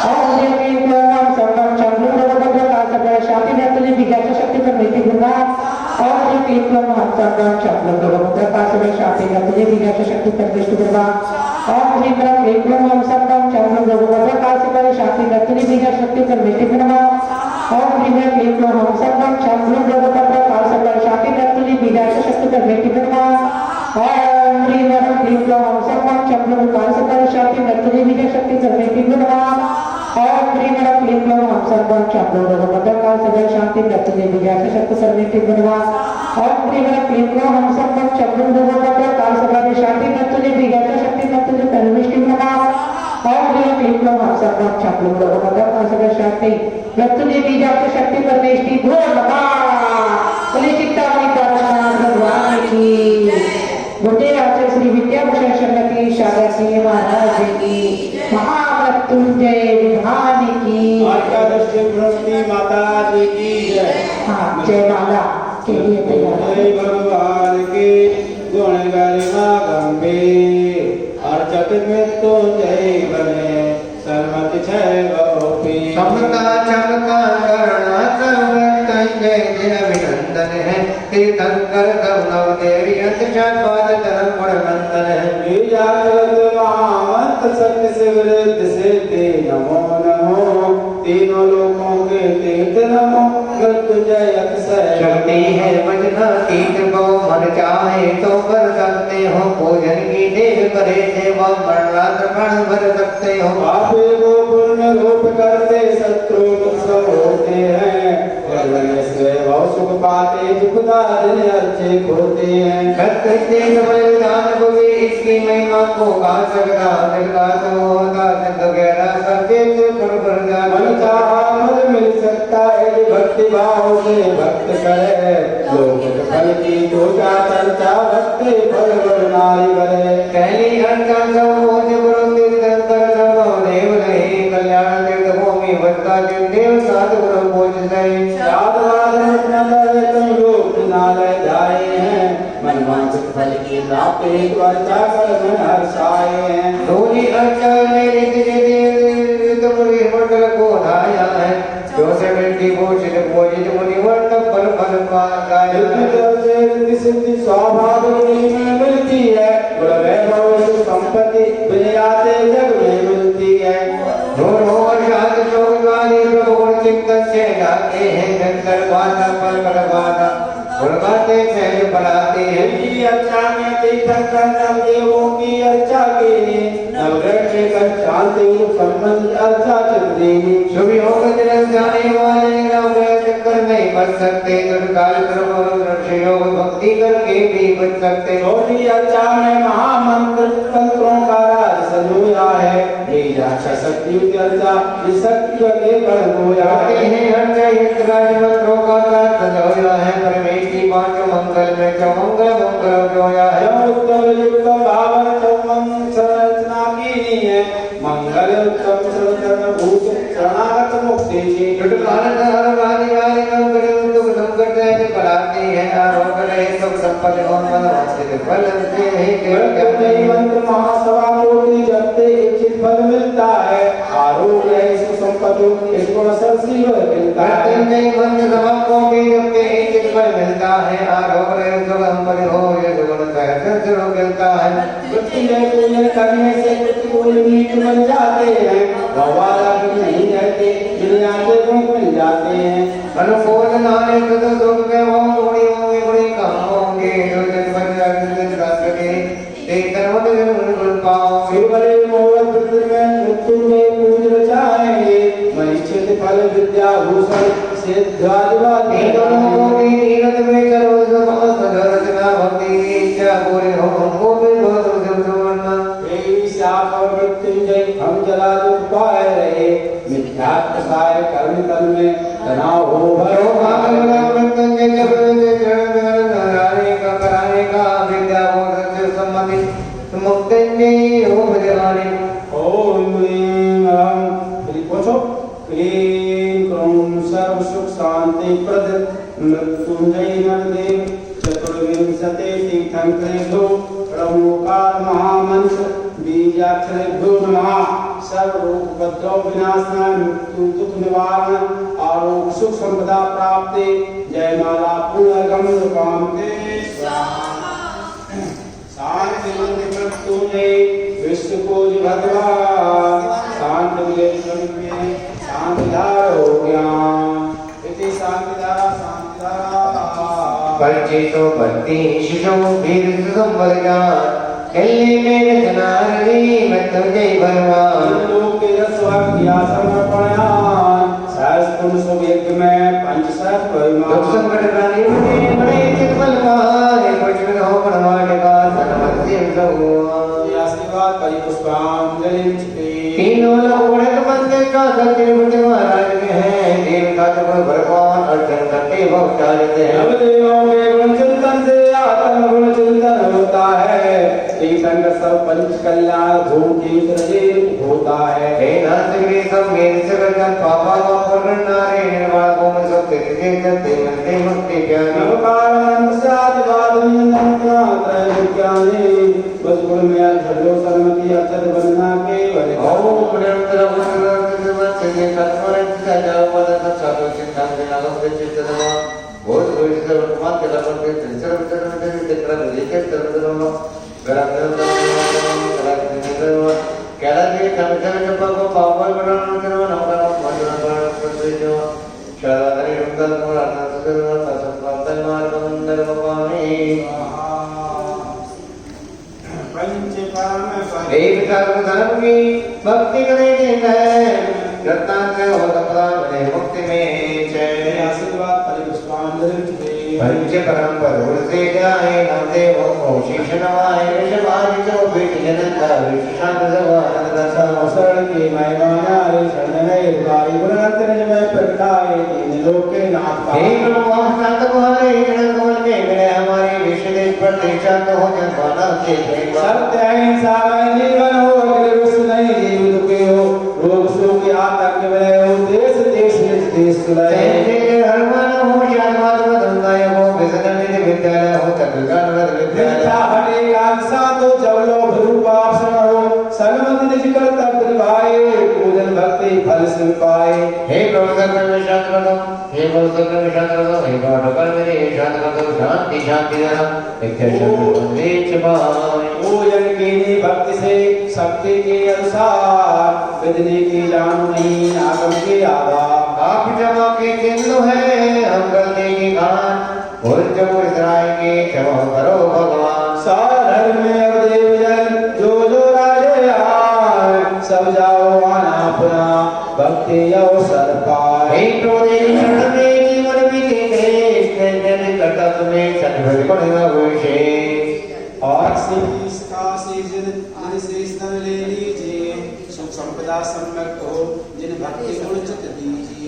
D: ओम ह्रीं क्लीं क्लौं हम संगम छात्रों रोगपद्रकाल सभा शांति वर्तने बीजाच शक्ति परमेष्टि नमः। ओम ह्रीं क्लीं क्लौं हम संगम छात्रों रोगपद्रकाल सभा शांति वर्तने बीजाच शक्ति परमेष्टि नमः। ओम ह्रीं क्लीं क्लौं हम संगम छात्रों रोगपद्रकाल सभा शांति वर्तने बीजाच शक्ति परमेष्टि नमः। ओम ह्रीं क्लीं क्लौं हम संगम छात्रों रोगपद्रकाल सभा शांति वर्तने बीजाच शक्ति परमेष्टि नमः। ओम ह्रीं क्लीं क्लौं हम संगम छात्रों काल सभा शांति वर्तने बीजाच शक्ति परमेष्टि नमः। ओम ह्रीं क्लीं क्लौं हम संगम छात्रों रोगपद्रकाल सभा शांति वर्तने बीजाच शक्ति परमेष्टि नमः। ओम ह्रीं क्लीं क्लौं हम संगम छात्रों रोगपद्रकाल सभा शांति वर्तने बीजाच शक्ति परमेष्टि नमः। ओम ह्रीं क्लीं क्लौं हम संगम छात्रों रोगपद्रकाल सभा शांति वर्तने बीजाच शक्ति परमेष्टि नमः। बोले चिंतामणि पारसनाथ भगवान की। बुद्धे आचार्य श्री विद्याभूषण श्रीमती शारदा सिंह महाराज की। महामृत्युंजय विधान की।
E: एकादशी बृहस्पति माता जी की जय।
D: हाँ, जय माला के लिए तैयार।
E: जय भगवान की गुण गरिमा गंभीर अर्चक मृत्युंजय बने सर्वत छय गोपी।
A: समता चमका करुणा सर्वतंजय जय अभिनंदन है तीर्थंकर करुणव देवी अंतपाद धर्म गुणनंदन है।
E: बीजाग्रत महामंत्र सत्य से वृद्ध सिद्धि नमो नमो तीनों लोकों के तीर्थ नमो मृत्युंजय अतिशय
A: शक्ति है बजना तीर्थ को मन चाहे तो कर सकते हो पूजन की देव करे सेवा मरणात्र प्राण भर सकते हो।
E: पापी को पुण्य रूप करते शत्रु सब होते हैं सुख पाते दुखदा दिन अर्चे खोते हैं।
A: सत्य समझदान को भी इसकी महिमा को गा सकता दिलगा तो होता सिद्ध गहरा सत्य पर
E: मन चाहा मत मिल सकता है भक्ति भाव से भक्त करे लोक फल की पूजा चर्चा भक्ति फल नारी करे।
A: पहली अर्चा सब भोज गुरु तीर्थंकर सब देव रहे कल्याण तीर्थ भूमि भक्ता देव साधु गुरु भोज सही
E: तुम लोग नालय जाए हैं मन वांछित फल की प्राप्ति वर्षा कर मन हर्षाए हैं।
A: दूरी अर्चा मेरी तुमरी मंडल को धाया है जो से मिट्टी भूषित भोजित मुनि वर्त फल फल पाए
E: सिद्धि स्वाभाविक में मिलती है गुण वैभव संपत्ति विनयाते जग में मिलती है।
A: चिंतन से जाते हैं जंतर बाधा पर करवाना गुणगाते सहज बढ़ाते हैं।
E: अच्छा में तीर्थंकर नवदेवों की अच्छा के नवग्रह के कर शांति संबंध अच्छा चंदेनी
A: शुभ योग जल जाने वाले नवग्रह चक्कर नहीं बच सकते दुर्काल कर्म योग भक्ति करके भी बच सकते।
E: छोटी अच्छा में महामंत्र तंत्रों का राज संजोया है शक्ति चर्चा इस शक्ति के बल होया
A: हैं हर मंत्रों का राज संजोया है परमेश्वरी पांच मंगल में चौमंगल मंगल जोया है।
E: उत्तम युक्त भावन चौमंग संरचना की है मंगल उत्तम शरण भूत शरणागत मुक्ति की
A: बढ़ाते हैं आरोग्य रहे सुख संपत्ति फल
E: मंत्र महासभा कोटि जपते इच्छित फल मिलता है आरोग्य सुख संपत्ति इसको सरसी मिलता है।
A: मंत्र सभा कोटि जपते इच्छित फल मिलता है आरोग्य सुख संपत्ति हो ये गुण सहस्र मिलता है।
E: मृत्युंजय पूजन करने से प्रतिकूल मीट बन जाते हैं गवाला नहीं रहते दुनियाते गुण मिल जाते हैं।
A: अनुकूल नारे सुख सुख में वो गुणी गुणी कहाँ होंगे जो जन बन जाते
E: मृत्युंजय पूजन चाहेंगे मनीषित फल विद्या भूषण सिद्धादिवादी
A: में करो रचना भक्ति की इच्छा पूरी हो हमको भी बहुत
E: मृत्युंजय हम जला दुख पाए रहे मिथ्यात्व साय कर्म तल में तनाव हो भरो
A: मृत्युंजय जब कराने का विद्या भूषण सम्मति मुक्तंजय हो भजवानी
E: ओम पूछो क्लीं क्रों सर्व सुख शांति प्रद मृत्युंजय नरदेव चतुर्विंशति तीर्थंकरेभ्यो प्रणवोकार महामंत्र बीजाक्षरेभ्यो नमः। सर्व रोग उपद्रव विनाशनाय मृत्यु दुख निवारण आरोग्य सुख संपदा प्राप्ति जय माला पुनर्गम कामते शांति मृत्युंजय विश्व को भगवान शांति मिले शांति धार हो ज्ञान इति शांति धारा
A: परिचितो भक्ति शिशो वीर संवरजान कल्ले मेरे जनारी मैं तुझे भगवान
E: लोक के रसवाक्या समर्पणान सहस्त्र सुव्यज्ञ में पंच सहस्त्र
A: दुख संकट प्राणी में बड़े चित बलवान कुछ भी हो बनवाने का सनमति भगवान
E: ये आशीर्वाद परि पुष्पांजलि
A: तीनों लोग बड़े मंदिर का सत्य बुद्धि महाराज के हैं देव का तो भगवान अर्चन करते बहुचारते हैं
E: अब देवों के गुण चिंतन से आत्म गुण चिंतन होता है संग सब पंच कल्याण भूम की होता है
A: हे नास्तिक सब मेरे से करजन पापा को पूर्ण नारे निर्वाण को मन सब तेरे करते मनते मुक्ति ज्ञानी
E: नमकार अनंत साधवाद नियंत्रण त्रय ज्ञानी बस गुण में झल्लो सर्वति अक्षर बनना के वरे
A: ओम निरंतर मन से तत्पर सदा वदन साधु चिंतन बिना लोक चिंतन बहुत कोई सर्वमान के लक्षण के संसर्ग करने के चित्र लेकर सर्वधर्म कैला के कमिशन जब को पावन बनाना करना नमकार मंत्र करना प्रत्येक शादारी रुकल को अर्थात करना संप्राप्त मार्ग मंदिर भगवानी
E: पंच परम
A: एक कर्म धर्म की भक्ति करे है रत्नांग हो तपदा में मुक्ति में जय
E: आशीर्वाद परि पुष्पांजलि
A: पंच परम पदों से जाए नाम देवों को शीश नवाए विषवारी जो बीच जनता विशांत जवान दशा
E: शरण की महिमा शरण में गाई गुणरत्न में प्रगटाए तीन लोक के नाथ का
A: हे प्रभु शांत तुम्हारे जन कमल के मिले हमारे विश्व देश पर शांत हो जन माना के
E: सत्य अहिंसा में जीवन हो अग्र विश्व नहीं जीव दुखे हो रोग शोक आतंक में हो देश देश निज देश सुलहे
A: हर मन हो शांत गंगाय हो विजन निधि विद्यालय हो तत्काल
E: मिथ्या हटे कांसा तो जब लोभ रूपाक्षण हो सन्मति निज कर्तव्य निभाए पूजन भक्ति फल सिल पाए
A: हे प्रभु में शांत कर दो हे प्रभु में शांत कर दो हे प्रभु मेरे शांत कर दो शांति शांति दे नित्य शांति चिमाय
E: पूजन कीजिए भक्ति से शक्ति के अनुसार विधि की जानू नहीं आगम के आधार
A: आप जमा के सिंधु है हम गलती की खान भूल जब इसराएंगे क्षमा करो भगवान
E: साधर में अब देव जन जो जो राजे आए सब जाओ आना अपना भक्ति अवसर पाए
A: हे प्रभु शरण में जीवन बीते देश जन करता तुम्हें सतभर बड़ा विशेष
E: और से जिन शेष धन ले लीजिए सुख संपदा सम्यक हो जिन भक्ति गुण चित दीजिए